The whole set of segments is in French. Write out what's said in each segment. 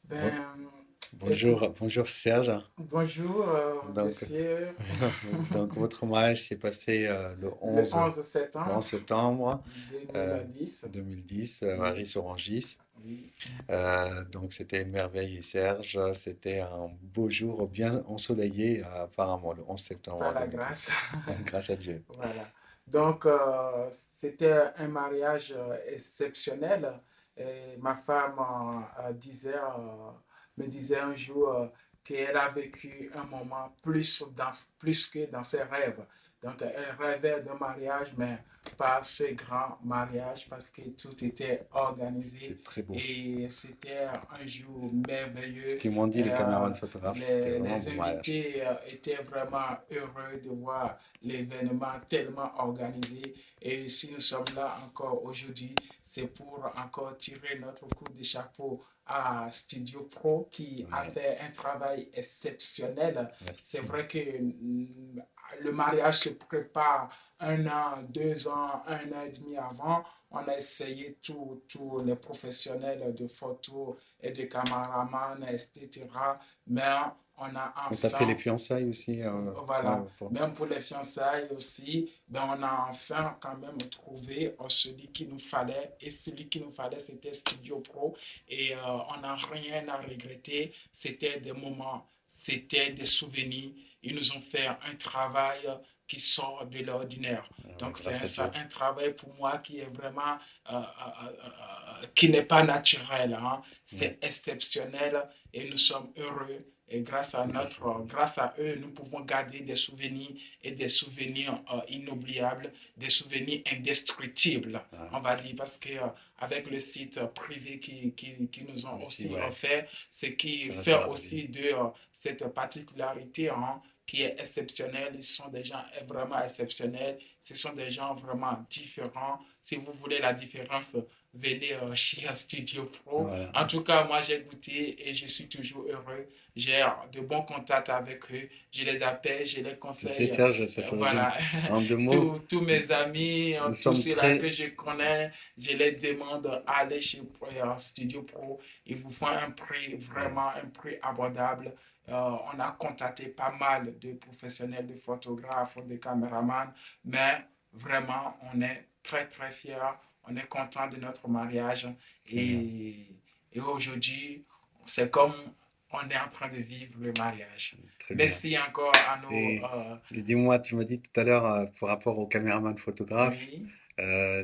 Bon- Ben, écoute, bonjour Serge. bonjour, Donc, monsieur. donc votre mariage s'est passé Le 11 le 11 septembre septembre 2010. 2010 à Oui, Ris-Orangis. oui, Donc c'était une merveille, Serge. C'était un beau jour bien ensoleillé apparemment le 11 par septembre la 2010. grâce. Grâce à Dieu. Voilà. Donc, c'était un mariage exceptionnel. Et ma femme me disait un jour qu'elle a vécu un moment plus que dans ses rêves. Donc, elle rêvait d'un mariage, mais pas ce grand mariage parce que tout était organisé C'est très beau. et c'était un jour Ce merveilleux. qu'ils m'ont dit Et, les caméramans photographes, c'était vraiment un les beau mariage. invités étaient vraiment heureux de voir l'événement tellement organisé. Et si nous sommes là encore aujourd'hui, c'est pour encore tirer notre coup de chapeau à Studio Pro qui a Ouais, fait un travail exceptionnel. C'est merci. vrai que le mariage se prépare un an, 2 ans, un an et demi avant. On a essayé tous les professionnels de photos et de caméramans, etc. Mais on a On t'a fait les enfin fiançailles aussi. Ouais, voilà, même pour les fiançailles aussi, ben on a enfin quand même trouvé celui qu'il nous fallait. Et celui qu'il nous fallait, c'était Studio Pro. Et on n'a rien à regretter. C'était des moments, c'était des souvenirs. Ils nous ont fait un travail qui sort de l'ordinaire. ouais, Donc c'est grâce à Dieu. un travail pour moi qui est vraiment, qui n'est pas naturel, hein. Ouais, C'est exceptionnel et nous sommes heureux et grâce à Dieu. grâce à eux, nous pouvons garder des souvenirs et des souvenirs inoubliables, des souvenirs indestructibles, Ouais, on va dire, parce que avec le site privé qui nous ont aussi, aussi ouais, offert, ce qui ça fait restera à la vie. aussi de cette particularité, hein, qui est exceptionnelle. Ils sont des gens vraiment exceptionnels. Ce sont des gens vraiment différents. Si vous voulez la différence, venez chez Studio Pro. Voilà. En tout cas, moi, j'ai goûté et je suis toujours heureux. J'ai de bons contacts avec eux. Je les appelle, je les Tu sais, conseille. Serge, ça se résume Voilà. en deux mots. Tous mes amis, Nous tous sommes ceux-là que très, je connais, je les demande d'aller chez Studio Pro. Ils vous font un prix, ouais, vraiment un prix abordable. On a contacté pas mal de professionnels, de photographes, de caméramans, mais vraiment, on est très, très fiers. On est content de notre mariage très bien. et, et aujourd'hui, c'est comme on est en train de vivre le mariage. Très bien. Merci encore à nos... Et, et dis-moi, tu m'as dit tout à l'heure, par rapport au caméraman photographe, oui,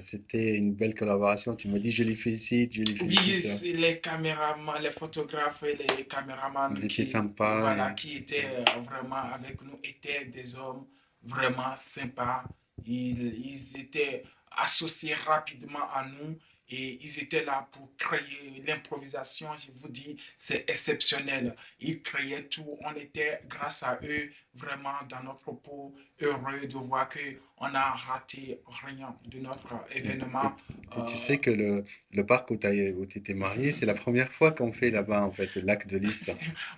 c'était une belle collaboration. Tu m'as dit, je les félicite, je les oui, félicite. c'est les caméramans, les photographes et les caméramans Ils étaient qui, sympas. voilà, qui étaient vraiment avec nous étaient des hommes vraiment sympas. Ils étaient associés rapidement à nous et ils étaient là pour créer l'improvisation. Je vous dis, c'est exceptionnel. Ils créaient tout. On était, grâce à eux, vraiment dans notre peau, heureux de voir que on n'a raté rien de notre Et, et- événement. et tu Euh, sais que le parc où tu étais marié, c'est la première fois qu'on fait là-bas, en fait, le lac de Lys.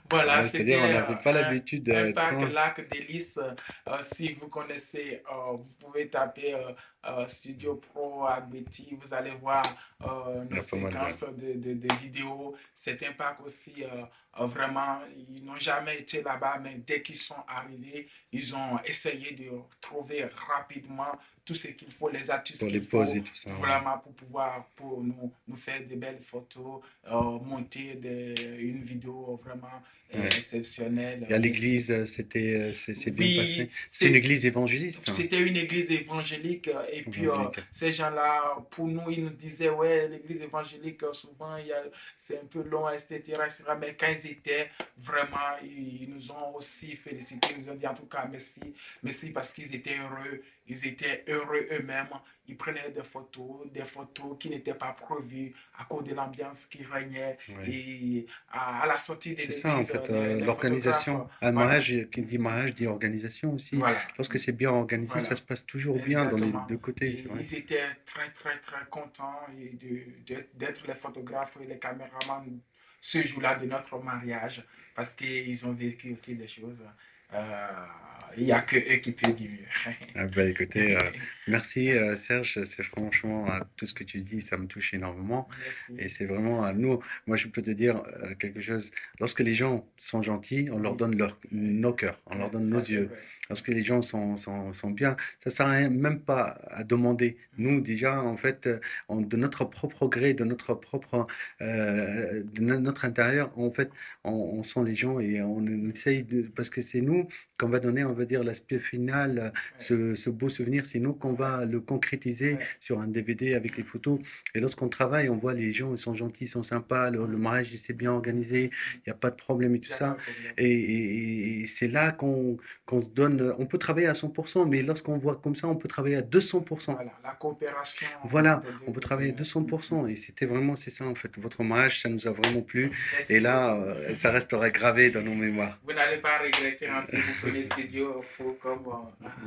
Voilà, Ouais, c'est-à-dire, on c'était n'avait pas l'habitude un de parc trop. lac d'hélice. Si vous connaissez, vous pouvez taper Studio Pro à Betty, vous allez voir Il y nos a pas mal de. séquences de vidéos. C'est un parc aussi, vraiment, ils n'ont jamais été là-bas, mais dès qu'ils sont arrivés, ils ont essayé de trouver rapidement tout ce qu'il faut, les astuces Pour les qu'il pauses faut, et tout ça, ouais. vraiment pour pouvoir pour nous faire des belles photos, monter une vidéo vraiment Ouais. exceptionnelle. Et à Merci. l'église, c'est bien passé. Oui, C'est une église évangéliste, hein, c'était une église évangélique et puis évangélique. ces gens-là, pour nous, ils nous disaient, ouais, l'église évangélique, souvent, c'est un peu long, etc., etc. Mais quand ils étaient, vraiment, ils nous ont aussi félicité, ils nous ont dit en tout cas merci, merci parce qu'ils étaient heureux, ils étaient heureux eux-mêmes, ils prenaient des photos qui n'étaient pas prévues à cause de l'ambiance qui régnait Ouais. et à la sortie de C'est ça, en l'église, fait, les photographes, l'organisation. Un voilà, mariage, qui dit mariage, dit organisation aussi. voilà, Je pense que c'est bien organisé, ça voilà. se passe toujours bien dans les Exactement. deux côtés, c'est Et vrai. ils étaient très, très, très contents d'être les photographes et les caméramans ce jour-là de notre mariage parce qu'ils ont vécu aussi des choses Euh, il n'y a que eux qui peuvent dire mieux. Ah bah écoutez, merci Serge, c'est franchement tout ce que tu dis, ça me touche énormément. Et Merci. c'est vraiment à nous, moi je peux te dire quelque chose, lorsque les gens sont gentils, on leur Oui, donne oui, nos cœurs, on leur donne nos ça c'est yeux. vrai. Lorsque les gens sont bien, ça sert à rien, même pas à demander. Nous déjà, en fait, de notre propre gré, de notre propre, notre intérieur, en fait, on sent les gens et on essaye de, parce que c'est nous qu'on va donner, on va dire, l'aspect final, Ouais, ce beau souvenir, c'est nous qu'on ouais, va le concrétiser ouais. sur un DVD avec les photos. Et lorsqu'on travaille, on voit les gens, ils sont gentils, ils sont sympas, le mariage, il s'est bien organisé, il n'y a pas de problème et Il tout n'y a pas ça. de problème. Et c'est là qu'on se donne, on peut travailler à 100%, mais lorsqu'on voit comme ça, on peut travailler à 200%. Voilà, la coopération Voilà, des deux on peut travailler à côtés. 200%. Et c'était vraiment, c'est ça en fait. Votre mariage, ça nous a vraiment plu. Et Merci là, beaucoup. ça restera gravé dans nos mémoires. Vous n'allez pas regretter hein, si vous prenez studio faut comme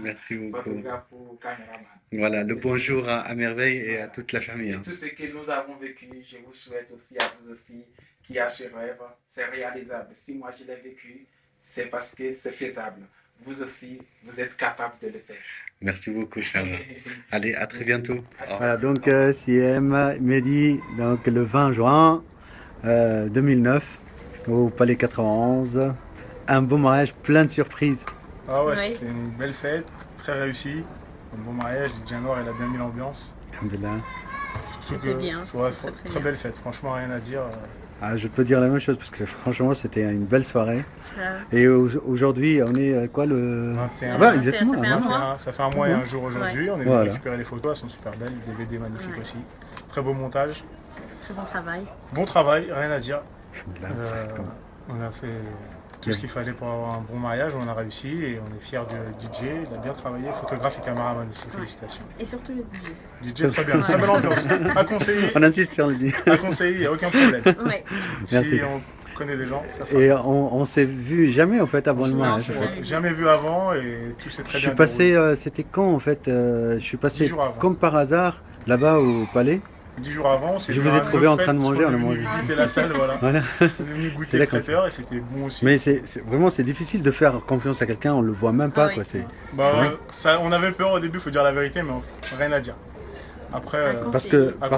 Merci beaucoup. photographe ou caméraman. Voilà, le Merci. bonjour à Merveille et à Voilà. toute la famille, Et hein. tout ce que nous avons vécu, je vous souhaite aussi à vous aussi qui a ce rêve, c'est réalisable. Si moi je l'ai vécu, c'est parce que c'est faisable. Vous aussi, vous êtes capable de le faire. Merci beaucoup, Serge. Allez, à très Merci. bientôt. À Voilà, très donc bientôt. CM Mehdi, donc le 20 juin 2009 au Palais 91. Un beau mariage plein de surprises. Ah ouais, Oui. c'était une belle fête, très réussie. Un bon mariage, DJ Noir, il a bien mis l'ambiance. Alhamdulillah. Surtout C'était que, bien, ouais, c'était très très bien. belle fête, franchement, rien à dire. Ah, je peux dire la même chose parce que franchement, c'était une belle soirée. Ah. Et aujourd'hui, on est quoi le. 21. Ah bah, 21, exactement. ça fait un mois. Ça fait un mois et un jour aujourd'hui. On est venu Voilà. récupérer les photos, elles sont super belles, DVD magnifique Ouais. aussi. Très beau montage. Très bon travail. Bon travail, rien à dire. Alhamdulillah, ça Euh, reste comme- on a fait tout ce qu'il fallait pour avoir un bon mariage, on a réussi et on est fiers du DJ. Il a bien travaillé, photographe et caméraman aussi, félicitations. Et surtout le DJ. DJ, très bien, très Ouais. belle ambiance. À conseiller, On insiste sur le dit. à conseiller, il n'y a aucun problème. Ouais. Si Merci. on connaît des gens, ça sera Et on s'est vu jamais en fait avant le Non, mariage. c'est En vrai. fait. jamais vu avant et tout s'est Je très suis bien passé, déroulé. c'était quand en fait Je suis 10 passé jours avant. comme par hasard là-bas au palais. 10 jours avant, Je vous ai trouvé en train de manger, on a mangé. visiter la salle, voilà. Voilà. On est venu C'est goûter là le qu'on traiteur et c'était bon aussi. Mais vraiment c'est difficile de faire confiance à quelqu'un, on le voit même pas Ah oui. quoi. C'est Bah, Ouais. ça, on avait peur au début, faut dire la vérité, mais rien à dire. Après, parce que Ah,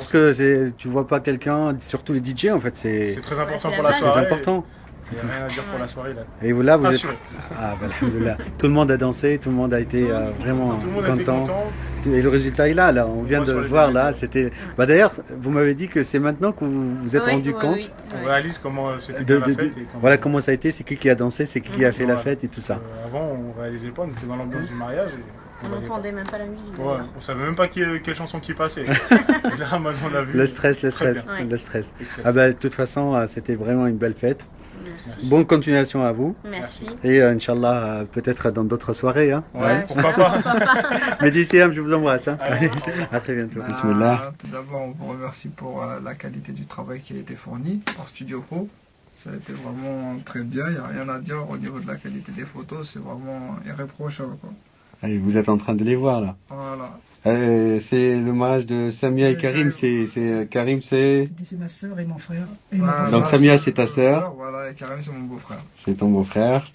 tu vois pas quelqu'un, surtout les DJ en fait, c'est c'est très important c'est pour la la base. très soirée. important. Il n'y a rien à dire pour la soirée là. Et là vous êtes Assuré. ah bah, alhamdoulilah. Tout le monde a dansé, tout le monde a été vraiment Tout le monde a été content. content. Et le résultat est là, on vient voit de sur le les voir vidéos. là. C'était. Bah d'ailleurs, vous m'avez dit que c'est maintenant que vous vous êtes Oui, rendu oui, compte oui, On oui. réalise comment c'était de, bien de- la fête. de- Et voilà comment ça a été, c'est qui a dansé, c'est qui a fait la Voilà. fête et tout ça. Avant, on réalisait pas, on était dans l'ambiance du mariage. Et On voyait pas. n'entendait même pas la musique. Ouais, d'ailleurs. on savait même pas quelle chanson qui passait. Et là, maintenant, on a vu. Le stress, Très bien. Ouais. le stress. Excellent. Ah bah de toute façon, c'était vraiment une belle fête. Merci. Bonne continuation à vous Merci. et Inch'Allah peut-être dans d'autres soirées. Hein. Ouais, pourquoi pas. Mais d'ici je vous embrasse. Hein. Allez. À très bientôt. Tout d'abord, on vous remercie pour la qualité du travail qui a été fourni par Studio Pro. Ça a été vraiment très bien, il n'y a rien à dire au niveau de la qualité des photos, c'est vraiment irréprochable, quoi. Allez, vous êtes en train de les voir là. Voilà. C'est le mariage de Samia et Karim. Karim, c'est C'est ma soeur et mon frère. Et Voilà, Donc, Samia, c'est ta sœur. Voilà, et Karim, c'est mon beau-frère. ton beau-frère.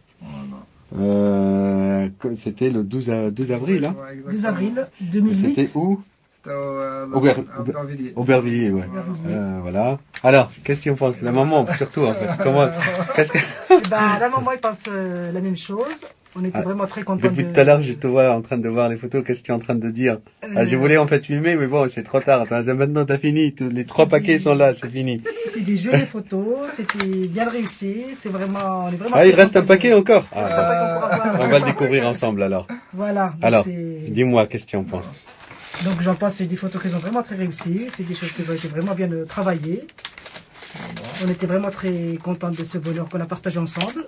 Voilà. C'était le 12 avril. Hein. Ouais, 12 exactement. avril 2008. C'était où C'était au Aubervilliers. Aubervilliers, ouais. Aubervilliers. Voilà. Alors, qu'est-ce que tu en penses? La maman, surtout, en fait. Qu'est-ce que... Eh ben, la maman, elle pense la même chose. On était Ah, vraiment très contents Depuis tout à l'heure, je te vois en train de voir les photos. Qu'est-ce que tu es en train de dire? Je voulais en fait filmer, mais bon, c'est trop tard. Maintenant, t'as fini. Les 3 paquets sont là, c'est fini. C'est des jolies photos, c'était bien réussi. C'est vraiment, on est vraiment Ah, il très reste un contents paquet de- encore. Il reste un paquet encore à voir. On va le découvrir ensemble alors. Voilà. Donc, Alors, c'est- dis-moi, qu'est-ce que tu en penses? donc j'en pense, c'est des photos qui sont vraiment très réussies. C'est des choses qui ont été vraiment bien travaillées. On était vraiment très contents de ce bonheur qu'on a partagé ensemble.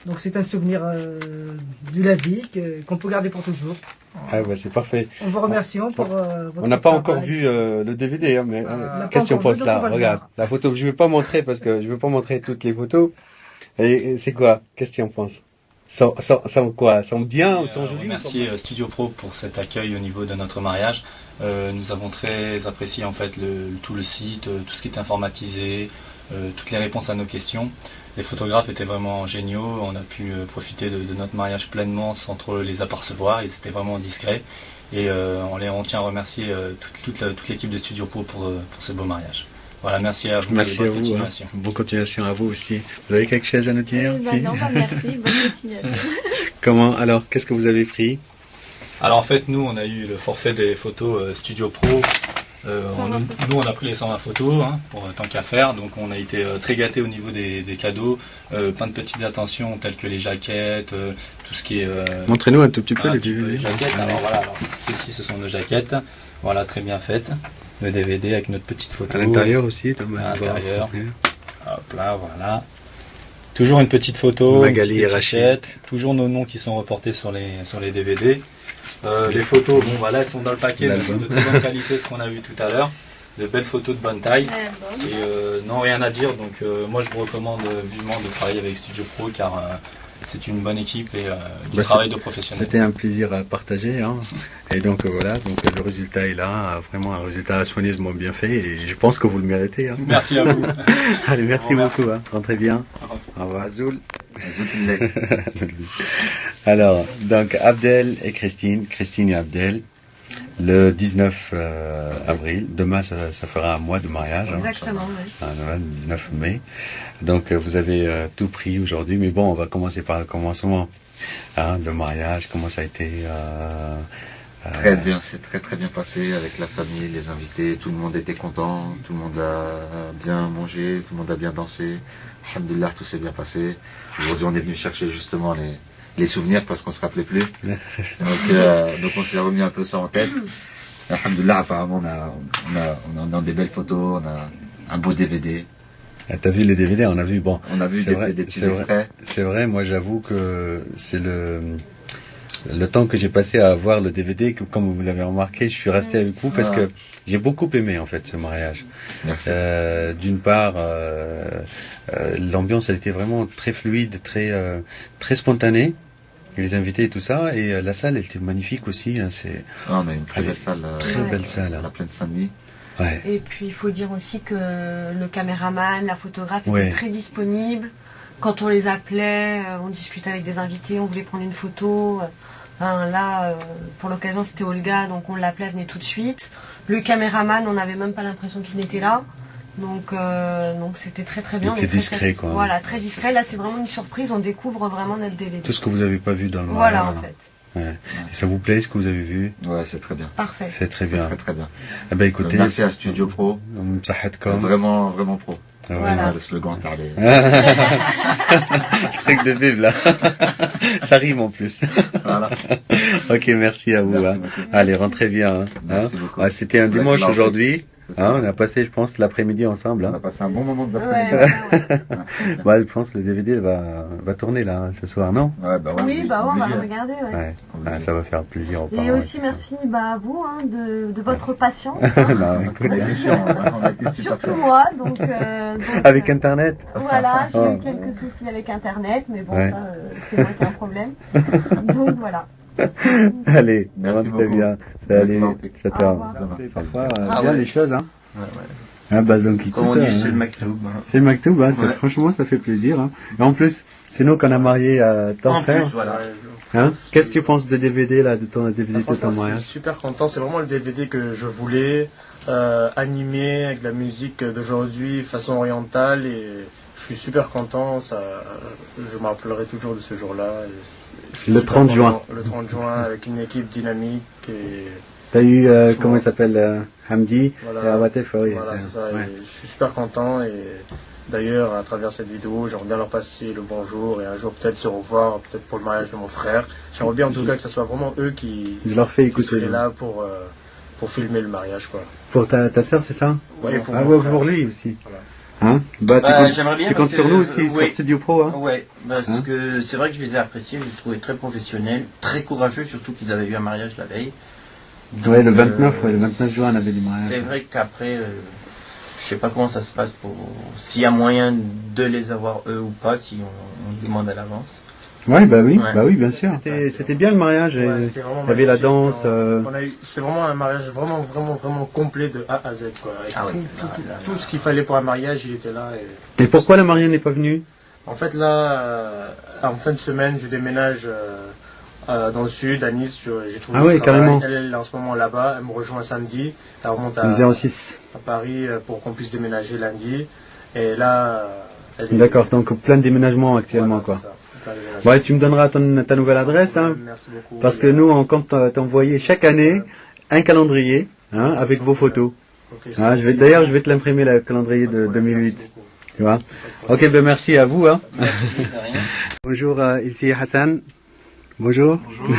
Donc c'est un souvenir de la vie qu'on peut garder pour toujours. Ah, bah, c'est parfait. On vous remercie pour votre On n'a pas travail. encore vu le DVD, hein, mais On n'a qu'est-ce que tu en pas encore penses vu, là? donc on va le Regarde, voir. la photo, je vais pas montrer parce que je veux pas montrer toutes les photos. Et c'est quoi? Qu'est-ce que tu en penses? Sont quoi? Sont bien ou sont jolies? Merci Studio Pro pour cet accueil au niveau de notre mariage. Nous avons très apprécié en fait tout le site, tout ce qui est informatisé, toutes les réponses à nos questions. Les photographes étaient vraiment géniaux, on a pu profiter de notre mariage pleinement sans trop les apercevoir, ils étaient vraiment discrets. Et on tient à remercier toute l'équipe de Studio Pro pour ce beau mariage. Voilà, merci à vous. Merci et à bonne vous. continuation. Bonne continuation à vous aussi. Vous avez quelque chose à nous dire aussi Non, merci, bonne continuation. Comment alors, qu'est-ce que vous avez pris? Alors en fait, nous, on a eu le forfait des photos Studio Pro. Nous, on a pris les 120 photos, hein, pour tant qu'à faire. Donc on a été très gâtés au niveau des cadeaux. Plein de petites attentions telles que les jaquettes, tout ce qui est... Montrez-nous un tout petit peu voilà, les jaquettes. Alors voilà, ceci, ce sont nos jaquettes. Voilà, très bien faites. Le DVD avec notre petite photo. À l'intérieur aussi, à l'intérieur. Hop là, voilà. Toujours une petite photo, Magali une petite étiquette, toujours nos noms qui sont reportés sur les DVD. Les photos, bon voilà, elles sont dans le paquet de très bonne qualité, ce qu'on a vu tout à l'heure. De belles photos de bonne taille. Et non, rien à dire. Donc moi, je vous recommande vivement de travailler avec Studio Pro car c'est une bonne équipe et du travail de professionnel. C'était un plaisir à partager. Hein. Et donc voilà, donc le résultat est là, vraiment un résultat soigneusement bien fait et je pense que vous le méritez. Hein. Merci à vous. Allez, merci beaucoup. Hein. Rentrez bien. Au revoir. Azoul. Alors, donc Abdel et Christine et Abdel, le 19 avril, demain ça fera un mois de mariage. Exactement, oui. Le 19 mai. Donc vous avez tout pris aujourd'hui, mais bon, on va commencer par le commencement. Hein, le mariage, comment ça a été Très bien, c'est très bien passé avec la famille, les invités, tout le monde était content, tout le monde a bien mangé, tout le monde a bien dansé. Alhamdoulilah, tout s'est bien passé. Aujourd'hui, on est venu chercher justement les souvenirs parce qu'on se rappelait plus. Donc on s'est remis un peu ça en tête. Alhamdoulilah, apparemment, on a des belles photos, on a un beau DVD. T'as vu les DVD? On a vu, bon. On a vu des petits extraits. C'est vrai, moi j'avoue que c'est le temps que j'ai passé à voir le DVD, que, comme vous l'avez remarqué, je suis resté avec vous parce que j'ai beaucoup aimé en fait ce mariage. Merci. D'une part, l'ambiance elle était vraiment très fluide, très spontanée. Les invités et tout ça, et la salle elle était magnifique aussi. Hein, on a une très belle salle. Très belle salle. À la plaine Saint-Denis. Ouais. Et puis il faut dire aussi que le caméraman, la photographe étaient très disponibles. Quand on les appelait, on discutait avec des invités, on voulait prendre une photo. Là, pour l'occasion, c'était Olga, donc on l'appelait, elle venait tout de suite. Le caméraman, on n'avait même pas l'impression qu'il était là. Donc c'était très bien. Il était discret, quoi. Voilà, très discret. Là, c'est vraiment une surprise, on découvre vraiment notre DVD. Tout ce que vous n'avez pas vu dans le mariage. Voilà, en fait. Ouais. Et ça vous plaît ce que vous avez vu? Ouais, c'est très bien. Parfait. C'est très bien. Très bien. Eh ben, écoutez, merci à Studio Pro. Vraiment pro. Voilà. Le slogan parlait. Truc de Bible là. Ça rime en plus. Voilà. Ok, merci à vous. Merci beaucoup. Allez, rentrez bien. Merci beaucoup. C'était un dimanche aujourd'hui. On a passé, je pense, l'après-midi ensemble. On a passé un bon moment de l'après-midi. Je pense que le DVD va tourner là ce soir, non? Oui, on va le regarder. Ça va faire plaisir aux parents. Et aussi merci à vous de votre patience. Surtout moi, donc avec Internet. Voilà, j'ai eu quelques soucis avec Internet, mais bon, ça, c'est moi qui ai un problème. Donc voilà. Allez, rentrez bien. Salut, ça parfois bien les choses, hein. Ah bah donc écoute, comme on dit, c'est le Maktoub. C'est le Maktoub, hein, franchement ça fait plaisir. Hein. Et en plus, c'est nous qu'on a marié ton frère. Voilà. Hein? Qu'est-ce que tu penses de DVD là, de ton DVD de ton mariage? Je suis super content, c'est vraiment le DVD que je voulais, animé avec la musique d'aujourd'hui, façon orientale, et je suis super content, je me rappellerai toujours de ce jour-là. Le 30 juin. Le 30 juin, avec une équipe dynamique. T'as eu, comment il s'appelle, Hamdi et Awatef, Voilà, c'est ça. Je suis super content, et d'ailleurs, à travers cette vidéo, j'aimerais bien leur passer le bonjour, et un jour peut-être se revoir, peut-être pour le mariage de mon frère. J'aimerais bien en tout cas que ce soit vraiment eux qui seraient là pour filmer le mariage, quoi. Pour ta sœur, c'est ça? Oui, pour lui aussi. Voilà. Hein? Tu comptes sur nous aussi, sur Studio Pro, hein? Ouais, parce que c'est vrai que je les ai appréciés, je les ai trouvés très professionnels, très courageux, surtout qu'ils avaient eu un mariage la veille. Donc, le 29 juin, on avait du mariage. C'est vrai qu'après, je sais pas comment ça se passe s'il y a moyen de les avoir eux ou pas, si on demande à l'avance. Ouais, bah oui, bien sûr. C'était bien le mariage. Il y avait la danse. C'était vraiment un mariage vraiment complet de A à Z, quoi. Tout ce qu'il fallait pour un mariage, il était là. Et pourquoi la mariée n'est pas venue? En fait, là, en fin de semaine, je déménage dans le sud, à Nice. J'ai trouvé du travail. Carrément. Elle est en ce moment là-bas. Elle me rejoint samedi. Elle remonte à Paris pour qu'on puisse déménager lundi. Et là... D'accord, donc plein de déménagements actuellement, quoi. Ouais, tu me donneras ta nouvelle adresse, hein, merci beaucoup. parce que nous, on compte t'envoyer chaque année un calendrier, hein, avec vos photos. Okay, d'ailleurs, je vais te l'imprimer, le calendrier de 2008. Tu vois. Ok, ben merci à vous. Hein. Merci, de rien. Bonjour, ici Hassan. Bonjour. Bonjour.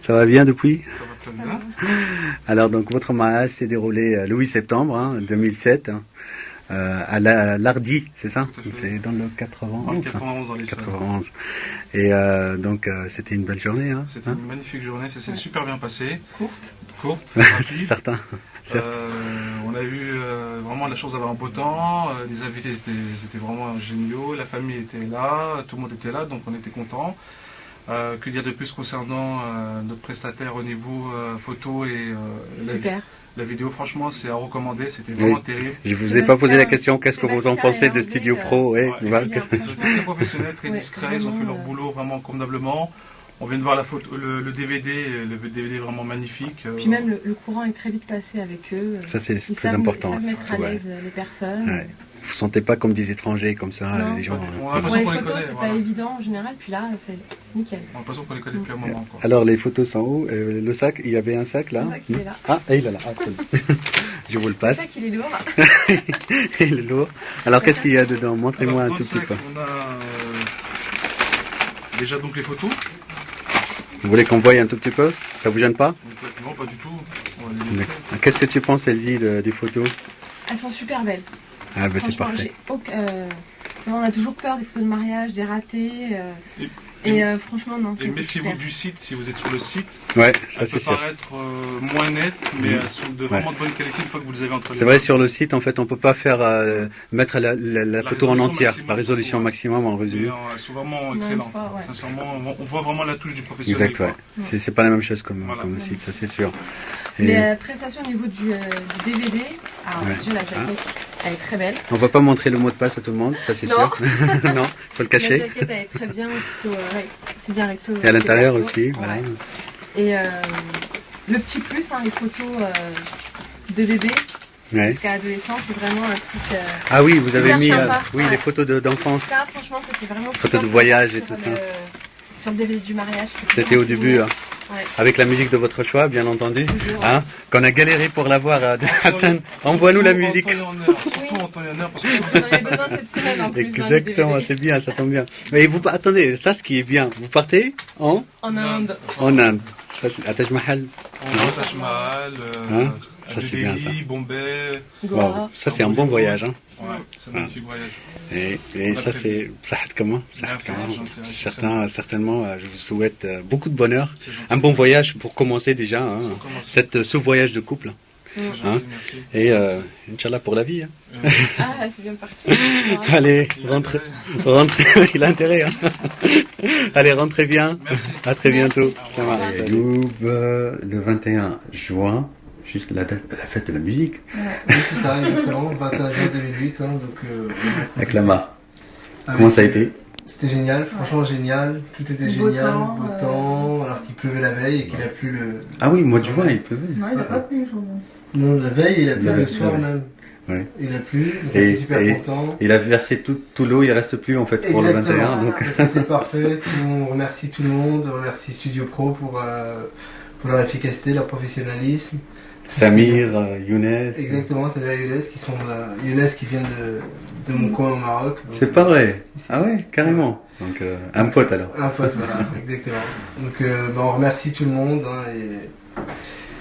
Ça va bien depuis? Ça va très bien. Alors, donc, votre mariage s'est déroulé le 8 septembre 2007. À l'Ardi, c'est ça? C'est dans le 91. 91 dans les 91. Et donc c'était une belle journée. Hein, c'était une magnifique journée, ça s'est super bien passé. Courte. C'est certain. On a eu vraiment la chance d'avoir un beau temps. Les invités étaient vraiment géniaux. La famille était là, tout le monde était là, donc on était contents. Que dire de plus concernant notre prestataire au niveau photo et la vidéo, franchement, c'est à recommander, c'était vraiment terrible. Je vous ai pas posé la question, qu'est-ce que vous en pensez de Studio Pro? Ils étaient très professionnels, très discrets, ils ont fait leur boulot vraiment convenablement. On vient de voir le DVD est vraiment magnifique. Puis même le courant est très vite passé avec eux. Ça c'est très important. Ils savent mettre à l'aise les personnes. Ouais. Vous ne sentez pas comme des étrangers, comme ça, les gens. Pour les photos, c'est pas évident en général, puis là, c'est nickel. On a l'impression qu'on les connaît depuis un moment. Quoi. Alors, les photos sont où? Le sac, il y avait un sac là? Le sac, il est là. Ah, il est là. Je vous le passe. Le sac, il est lourd. Il est lourd. Alors, qu'est-ce qu'il y a dedans? Montrez-moi un tout petit peu. On a déjà donc les photos. Vous voulez qu'on voie un tout petit peu? Ça vous gêne pas? Non, pas du tout. Qu'est-ce que tu penses, Elsie, des photos? Elles sont super belles. Ah ben c'est parfait. On a toujours peur des photos de mariage, des ratés. Et franchement, non. Et méfiez-vous du site, si vous êtes sur le site. Ouais, ça c'est sûr. Elles peuvent paraître moins nettes, mais elles sont de vraiment de bonne qualité une fois que vous les avez entre les mains. C'est vrai, sur le site, en fait, on peut pas faire mettre la photo en entière, la résolution maximum en résumé. Elles sont vraiment excellentes. Sincèrement, on voit vraiment la touche du professionnel. Exact, ouais. C'est pas la même chose comme le site, ça c'est sûr. Les prestations au niveau du DVD, alors déjà la jaquette, elle est très belle. On va pas montrer le mot de passe à tout le monde, ça c'est sûr. Non, il faut le cacher. La jaquette elle est très bien, c'est bien recto. Et à l'intérieur aussi, voilà. Et le petit plus, les photos de bébé jusqu'à l'adolescence, c'est vraiment un truc. Ah oui, vous avez mis les photos d'enfance. Ça, franchement, c'était vraiment super. Photos de voyage et tout ça. Sur le DVD du mariage. C'était au début, avec la musique de votre choix, bien entendu. Hein, qu'on a galéré pour l'avoir, Hassan. Envoie-nous la musique. Surtout en temps et en heure. Parce qu'on en avait besoin cette semaine en plus. Exactement, c'est bien, ça tombe bien. Mais vous, attendez, ça, ce qui est bien, vous partez en Inde. En Inde. À Taj Mahal. Taj Mahal, ça c'est bien ça. Bombay. Wow. Ça c'est un bon voyage. Hein. Ouais, c'est un magnifique voyage. Et ça c'est comment certainement, je vous souhaite beaucoup de bonheur. Un bon voyage pour commencer déjà, ce voyage de couple. Gentil, merci. Et Inch'Allah pour la vie. Ah, c'est bien parti. Allez, rentrez. Il a intérêt. Allez, rentrez bien. Merci. À très bientôt. Le 21 juin. Juste la fête de la musique. Oui, c'est ça, exactement, 21 juin 2008. Donc, avec la Mar. Comment ça a été? C'était génial, franchement génial. Tout était génial, beau temps, alors qu'il pleuvait la veille et qu'il a plu le... Ah oui, mois de juin, il pleuvait. Non, il n'a pas plu le jour. Non, la veille, il a plu le soir même. Ouais. Il a plu, donc on était super content. Il a versé tout l'eau, il reste plus en fait pour le 21. Donc... C'était parfait, on remercie tout le monde, on remercie Studio Pro pour leur efficacité, leur professionnalisme. Samir, Younes. Exactement, Samir et Younes qui sont Younes qui vient de mon coin au Maroc. C'est pas vrai. Ah ouais, carrément. Donc un pote alors. Un pote, voilà, exactement. Donc on remercie tout le monde et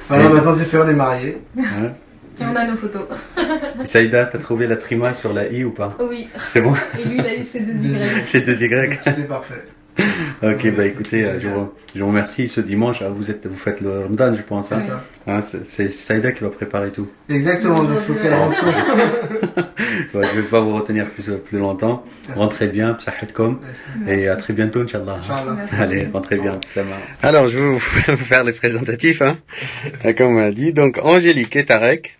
voilà, maintenant c'est fait, on est mariés. Et on a nos photos. Saïda, t'as trouvé la trima sur la I ou pas? Oui. C'est bon? Et lui, il a eu ses 2 Y. Ses 2 Y. C'était parfait. Ok, bah écoutez, je vous remercie. Ce dimanche, vous faites le Ramadan, je pense. C'est ça. Hein, c'est Saïda qui va préparer tout. Exactement, donc il faut qu'elle rentre. Ouais, je ne vais pas vous retenir plus longtemps. Rentrez bien, psahatkom, et à très bientôt, Inch'Allah. Allez, rentrez bien. Alors, je vais vous faire les présentatifs, hein, comme on a dit. Donc, Angélique et Tarek.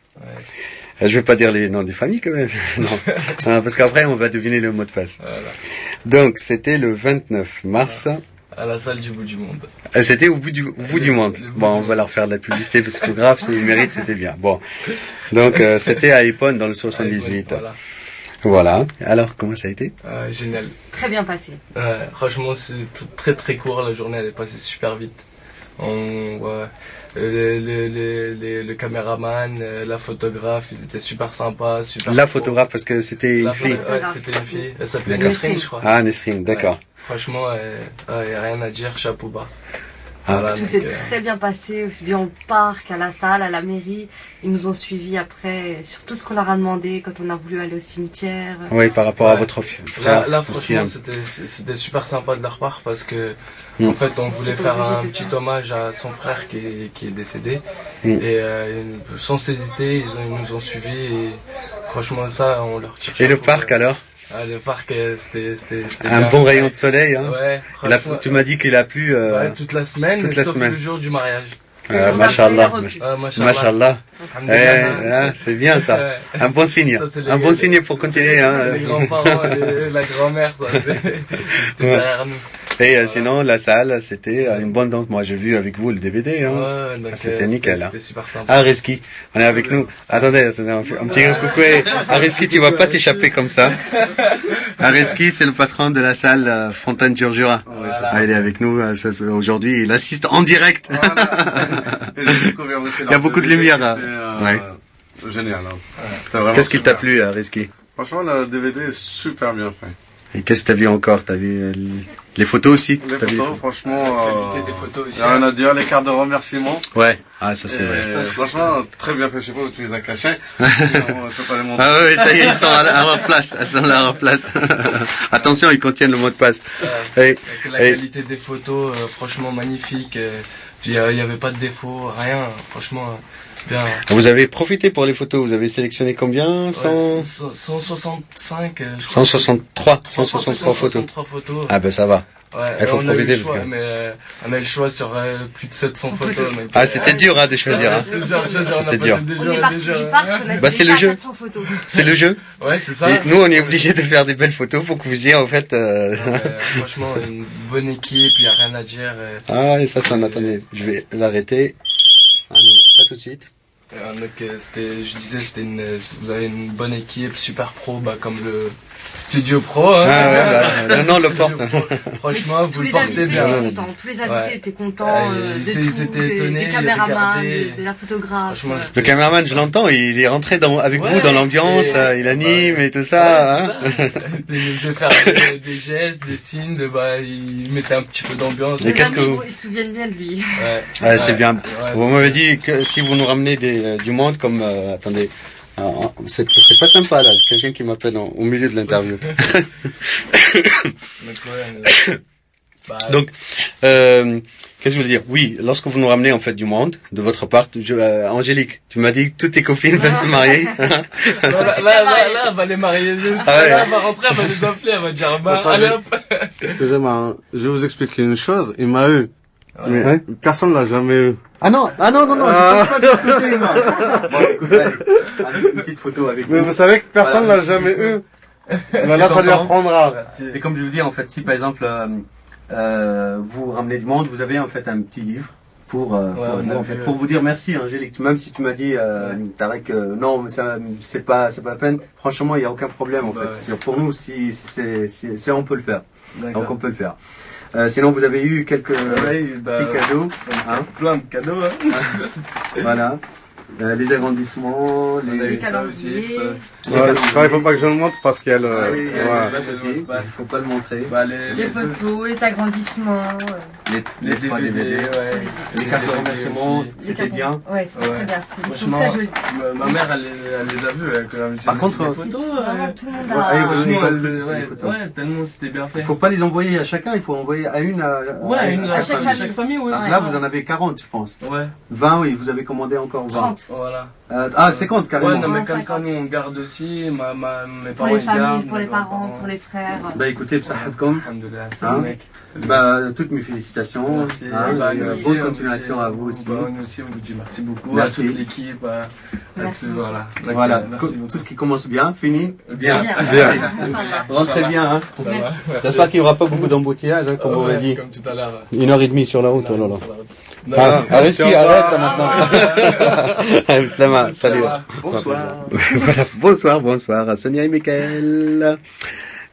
Je vais pas dire les noms des familles quand même, non. Parce qu'après on va deviner le mot de passe. Voilà. Donc c'était le 29 mars. À la salle du bout du monde. C'était au bout du monde. Bon, on va leur faire de la publicité parce que c'est grave, s'ils méritent, c'était bien. Bon, donc c'était à Epon dans le 78. Voilà. Alors comment ça a été? Génial. Très bien passé. Franchement c'est très très court, la journée elle est passée super vite. Le caméraman, la photographe, ils étaient super sympas, super. La photographe parce que c'était une fille. Ouais, c'était une fille. Elle s'appelait Nesrine, je crois. Ah, Nesrine, d'accord. Ouais. Franchement, il n'y a rien à dire, chapeau bas. Voilà, tout s'est très bien passé, aussi bien au parc, à la salle, à la mairie. Ils nous ont suivis après sur tout ce qu'on leur a demandé quand on a voulu aller au cimetière. Oui, par rapport à votre frère. Là franchement, c'était super sympa de leur part parce que en fait, on voulait faire un petit hommage à son frère qui est décédé. Et sans hésiter, ils nous ont suivis et franchement, ça, on leur tire. Et le parc alors? Le parc, c'était un bon rayon de soleil, hein. Ouais. Tu m'as dit qu'il a plu toute la semaine, sauf le jour du mariage. Mashallah. Mashallah. C'est bien ça. Un bon signe. Un bon signe pour continuer. Les grands-parents, la grand-mère, c'était derrière nous. Et sinon, la salle, c'était une bonne danse. Moi, j'ai vu avec vous le DVD. Hein. C'était nickel. C'était super sympa. Ah, Reski, on est avec nous. Attendez, un petit coucou. Reski, tu vas pas t'échapper comme ça. Reski, c'est le patron de la salle Fontaine Giorgiura. Voilà. Il est avec nous aujourd'hui. Il assiste en direct. Voilà. Il y a beaucoup de lumière. Génial. Hein. Qu'est-ce qui t'a plu, Reski? Franchement, le DVD est super bien fait. Et qu'est-ce que tu as vu encore? Tu as vu les photos aussi? Les photos, franchement, la qualité des photos aussi. Rien à dire, les cartes de remerciement. Ouais, ça c'est vrai. Franchement, très bien fait. Je sais pas où tu les as cachés. Ah oui, ça y est, ils sont à leur place. Ils sont à leur place. Attention, ils contiennent le mot de passe. La qualité des photos, franchement magnifique. Il n'y avait pas de défaut, rien. Franchement, bien. Vous avez profité pour les photos. Vous avez sélectionné combien? 165. 163 photos. 163 photos. Ah ben ça va. Ouais, il faut profiter parce que... mais on a le choix sur plus de 700 photos. Donc, c'était dur de choisir. C'était dur. On est parti du parc, on a c'est le jeu. Photos. C'est le jeu. Ouais, c'est ça. Et nous, on est obligé de faire des belles photos pour que vous ayez en fait. Franchement, une bonne équipe, il n'y a rien à dire. Et ça, attendez, je vais l'arrêter. Ah non, pas tout de suite. Donc, je disais, vous avez une bonne équipe, super pro, comme le Studio Pro. Hein. Non, le porte. Franchement, vous le portez bien. Tous les invités étaient contents de tout, des caméramans, de la photographe. Le caméraman, je l'entends, il est rentré avec vous dans l'ambiance, il anime et tout ça. Je vais faire des gestes, des signes, il mettait un petit peu d'ambiance. Ils se souviennent bien de lui. C'est bien. Vous m'avez dit que si vous nous ramenez du monde comme attendez, c'est pas sympa là, quelqu'un qui m'appelle au milieu de l'interview. Donc qu'est-ce que je veux dire? Oui, lorsque vous nous ramenez en fait du monde de votre part, Angélique, tu m'as dit que toutes tes copines veulent se marier. Là, elle va les marier. Elle va rentrer, elle va les appeler, elle va dire allez hop. Excusez-moi, je vais vous expliquer une chose. Il m'a eu. Mais personne l'a jamais eu. Ah non, je peux pas discuter, moi. Bon, écoute, allez, une petite photo avec vous. Mais vous savez que personne l'a jamais eu. Là, ça lui apprendra. Et comme je vous dis, en fait, si par exemple, vous ramenez du monde, vous avez en fait un petit livre pour vous dire merci, Angélique. Même si tu m'as dit, Tarek, non, mais c'est pas la peine. Franchement, il n'y a aucun problème, en fait. Pour nous, si on peut le faire. Donc, on peut le faire. Sinon, vous avez eu quelques petits cadeaux. Plein de cadeaux. Voilà. Les agrandissements, les calendriers. Il faut pas que je le montre parce qu'il y a le. Il faut pas le montrer. Les photos, les agrandissements. les 3 DVD, les cartes de remerciement, c'était bien. Ouais, c'était très bien. Ils sont très jolis. Ma mère, elle les a vus. Par contre, les photos, tout le monde a. tellement c'était bien fait. Il ne faut pas les envoyer à chacun, il faut envoyer à une à chaque famille. Ouais. Là, vous en avez 40, je pense. Ouais. 20, oui, vous avez commandé encore 20. 30. Voilà. 50 carrément. Ouais, non, mais comme ça, nous, on garde aussi. Mes parents, pour les familles, pour les parents, pour les frères. Bah écoutez, Bsahatkom. Toutes mes félicitations. Merci. Bonne continuation à vous aussi. Nous aussi, on vous dit merci beaucoup. Merci. À toute l'équipe. Merci. Voilà. Tout ce qui commence bien, finit bien. Rentrez bien. Hein. J'espère qu'il n'y aura pas beaucoup d'embouteillages, comme on l'a dit. Comme tout à l'heure. 1h30 sur la route. Oh là là. Arrête maintenant. Salut. Bonsoir. Sonia et Michael.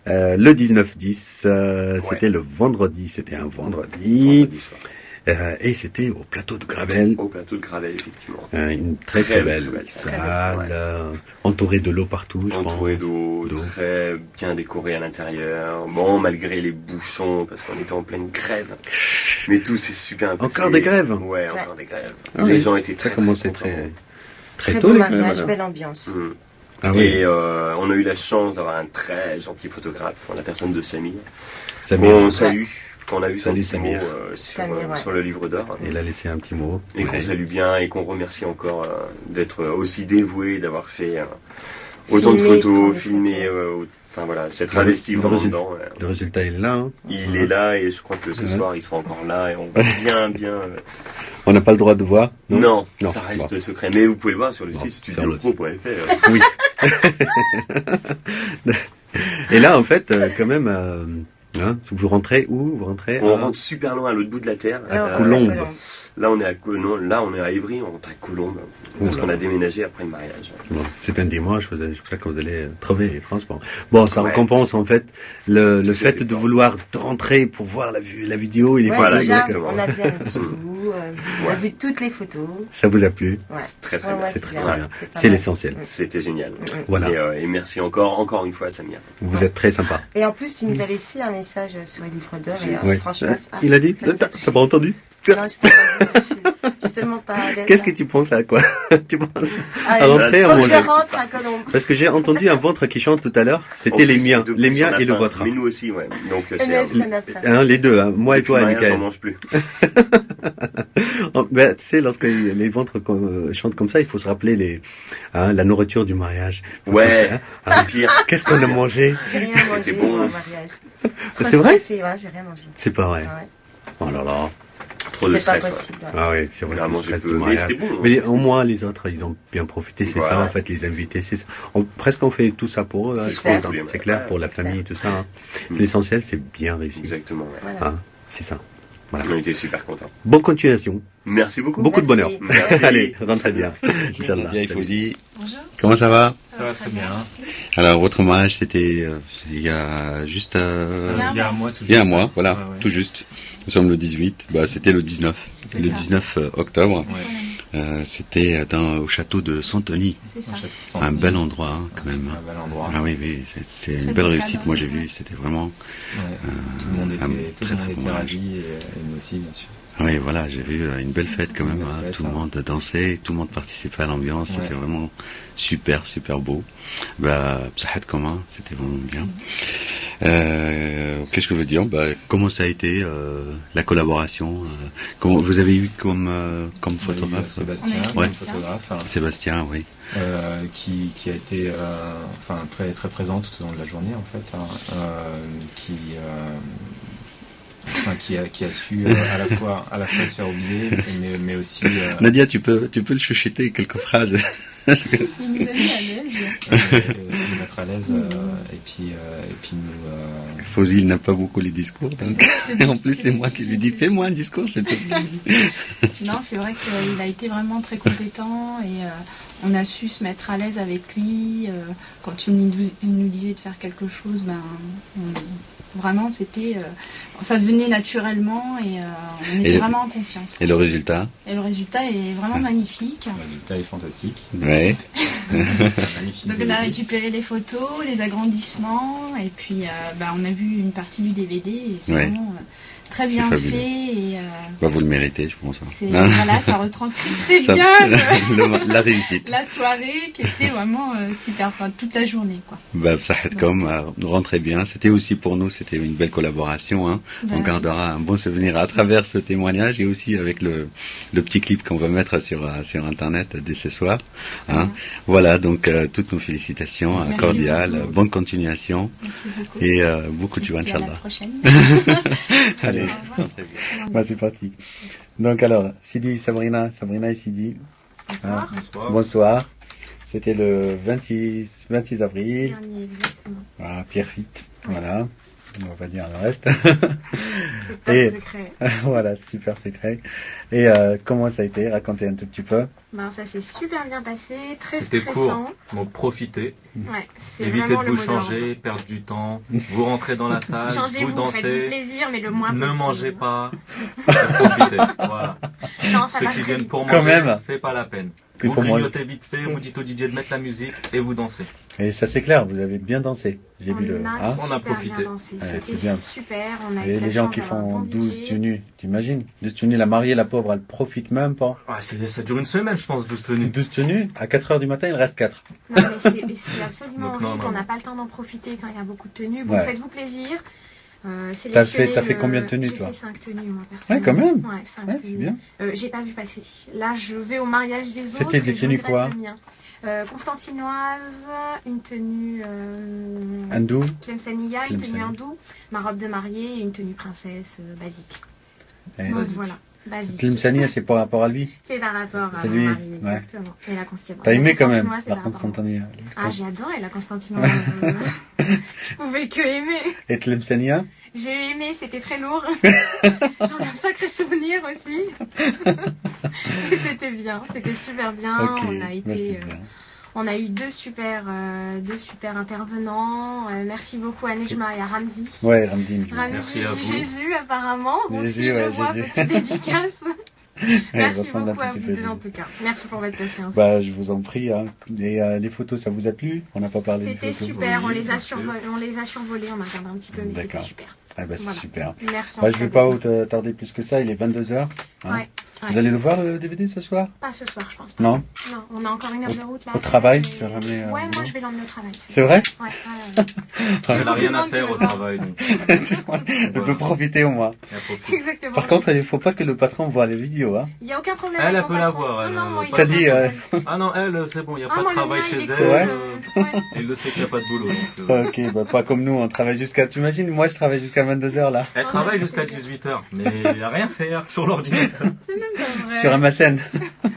Le 19-10, c'était le vendredi. C'était un vendredi et c'était au plateau de Gravel. Au plateau de Gravel, effectivement. Une très belle salle, entourée de l'eau partout, entourée d'eau, très bien décorée à l'intérieur. Bon, malgré les bouchons, parce qu'on était en pleine grève. Mais tout s'est super bien passé. Encore des grèves? Ouais, encore des grèves. Les gens étaient très très tôt. Beau mariage, belle ambiance. Et on a eu la chance d'avoir un très gentil photographe, la personne de Samir. On salue, quand on a vu son petit mot sur le livre d'or. Il a laissé un petit mot. Et qu'on salue bien et qu'on remercie encore d'être aussi dévoué, d'avoir fait autant de photos, filmé, enfin voilà, s'être investi vraiment dedans. Le résultat est là. Il est là et je crois que ce soir il sera encore là et on va bien. On n'a pas le droit de voir? Non, ça reste secret. Mais vous pouvez le voir sur le site studiopro.fr. Oui. Et là, en fait, quand même, vous rentrez où? Vous rentrez On rentre super loin à l'autre bout de la terre. À Colombes. Là, on est à Évry, on rentre à Colombes. Parce qu'on a déménagé après le mariage. Bon, c'est un dimanche, je crois que vous allez trouver les transports. Bon, ça récompense en fait le fait de vouloir rentrer pour voir la vidéo. Déjà, on a vu un petit bout, on a vu toutes les photos. Ça vous a plu? C'est très bien. C'est très bien. C'est l'essentiel. C'était génial. Voilà. Et merci encore une fois à Samir. Vous êtes très sympa. Et en plus, il nous a laissé un message sur les livres d'or. Et franchement, il a dit? T'as pas entendu? Non, je suis tellement pas à l'aise. Qu'est-ce que tu penses à quoi? Tu penses à l'entrée? Faut que je rentre à Colombes. Parce que j'ai entendu un ventre qui chante tout à l'heure. C'était les miens et le vôtre. Mais nous aussi, ouais. Donc les deux, moi et toi, Michael. On mange plus. Tu sais, lorsque les ventres chantent comme ça, il faut se rappeler la nourriture du mariage. Ouais, c'est pire. Qu'est-ce qu'on a mangé? J'ai rien mangé au mariage. C'est vrai? J'ai rien mangé. C'est pas vrai. Oh là là. Trop de stress. Pas possible. Ah oui, c'est vrai que le stress du mariage. Mais au moins les autres, ils ont bien profité. C'est ça en fait, les invités. C'est ça. Presque on fait tout ça pour eux. C'est clair pour la famille, tout ça. L'essentiel, c'est bien réussi. Exactement. C'est ça. Voilà. On était super contents. Bonne continuation. Merci beaucoup. Beaucoup de bonheur. Merci. Allez, rentrez bien. Inch'Allah. Bonjour. Comment ça va? Ça va très bien. Alors, votre mariage, c'était il y a juste... il y a un mois, tout juste. Il y a un mois, voilà, tout juste. Nous sommes le 18, c'était le 19. Le 19 octobre. C'était au château de Santoni. Un bel endroit, quand même. Un bel endroit. Ah oui, c'est une belle réussite. Moi, j'ai vu, c'était vraiment... tout le monde était ravi, et nous aussi, bien sûr. Oui, voilà, j'ai vu une belle fête quand même. Tout le monde dansait, tout le monde participait à l'ambiance. C'était vraiment super beau. Psahat commun, c'était vraiment bien. Qu'est-ce que je veux dire? Comment ça a été la collaboration? Comment vous avez eu comme photographe? Sébastien, photographe. Sébastien, oui. Qui a été très très présent tout au long de la journée en fait, qui a su à la fois se faire oublier, mais aussi... Nadia, tu peux le chuchoter quelques phrases. Il nous a mis à l'aise. Aussi nous mettre à l'aise, et puis nous... Fawzi, il n'a pas beaucoup les discours, donc en plus c'est moi qui lui dis fais-moi un discours, c'est tout. Non, c'est vrai qu'il a été vraiment très compétent et on a su se mettre à l'aise avec lui. Quand il nous disait de faire quelque chose, vraiment c'était ça devenait naturellement et on était vraiment en confiance. Et le résultat? Et le résultat est vraiment magnifique. Le résultat est fantastique. Ouais. Donc on a récupéré les photos, les agrandissements et puis on a vu une partie du DVD et c'est vraiment très bien fait et vous le méritez, je pense. Voilà, ça retranscrit très bien la réussite. La soirée qui était vraiment super, enfin, toute la journée, quoi. Nous rentrez bien. C'était aussi pour nous, c'était une belle collaboration. Hein. On gardera un bon souvenir à travers ce témoignage et aussi avec le petit clip qu'on va mettre sur Internet dès ce soir. Hein. Voilà, donc toutes nos félicitations cordiales, bonne continuation et beaucoup de joie, Inch'Allah. À la prochaine. Allez, très bien. C'est parti. Donc alors, Sidi, Sabrina et Sidi. Bonsoir. Bonsoir. C'était le 26 avril. Voilà, Pierrefitte. Voilà. On va pas dire le reste. Super secret. Voilà, super secret. Et comment ça a été? Racontez un tout petit peu. Ça s'est super bien passé, très C'était stressant. Court, donc profitez. Ouais, évitez de vous changer, perdre du temps. Vous rentrez dans la salle, vous dansez. Faites du plaisir, mais le moins ne possible. mangez pas. Profitez. Voilà. Non, ça Ceux va qui très viennent vite. pour Quand manger, même. c'est pas la peine. Vous grignotez vite fait, vous dites au DJ de mettre la musique et vous dansez. Et ça c'est clair, vous avez bien dansé. J'ai vu le. On a profité. C'était bien. Super. On a et les gens qui font 12 tenues, t'imagines 12 tenues, la mariée, la pauvre, elle profite même pas. Ça dure une semaine, je pense, 12 tenues. 12 tenues, à 4h du matin, il reste 4. Non, mais c'est absolument horrible. On n'a pas le temps d'en profiter quand il y a beaucoup de tenues. Bon, faites-vous plaisir. T'as fait combien de tenues, toi? J'ai fait 5 tenues, moi, personnellement. Ouais, quand même. Ouais, 5 tenues. C'est bien. J'ai pas vu passer. Là, je vais au mariage des autres. C'était des tenues quoi? Constantinoise, une tenue hindoue, Tlemceniya, une tenue hindoue, ma robe de mariée et une tenue princesse basique. Donc voilà, basique. Tlemceniya, c'est par rapport à lui? C'est par rapport à lui, mon mari, exactement. Et la Constantinoise. T'as aimé quand même la Constantinoise? Ah, j'ai adoré la Constantinoise. Je pouvais que aimer. Et Tlemceniya? J'ai aimé, c'était très lourd. J'en ai un sacré souvenir aussi. C'était bien, c'était super bien. Okay, on a eu deux super intervenants. Merci beaucoup à Nejma et à Ramzi. Ouais, Ramzi. Merci à vous. Jésus apparemment. Jésus, petite dédicace. Merci beaucoup à vous deux en tout cas. Merci pour votre patience. Je vous en prie. Hein. Et les photos, ça vous a plu? On n'a pas parlé des photos. C'était super. On les a survolées. On a regardé un petit peu, mais c'était super. C'est super. Merci. Je ne vais pas tarder plus que ça. Il est 22h. Hein. Ouais. Vous allez le voir le DVD ce soir? Pas ce soir, je pense pas. Non. Non, on a encore une heure de route là. Au travail, tu vas ramener. Ouais, moi je vais l'emmener au travail. C'est vrai? Ouais. Elle n'a rien à faire au travail. Donc. Elle peut profiter au moins. Exactement. Par contre, il ne faut pas que le patron voit les vidéos. Hein. Il n'y a aucun problème. Elle peut la voir. T'as dit. Ah non, elle, c'est bon, il n'y a pas de travail chez elle. Elle le sait qu'il n'y a pas de boulot. Ok, pas comme nous, on travaille jusqu'à. Tu imagines, moi je travaille jusqu'à 22h là. Elle travaille jusqu'à 18h, mais il n'y a rien à faire sur l'ordinateur. C'est même pas vrai. Sur ma scène.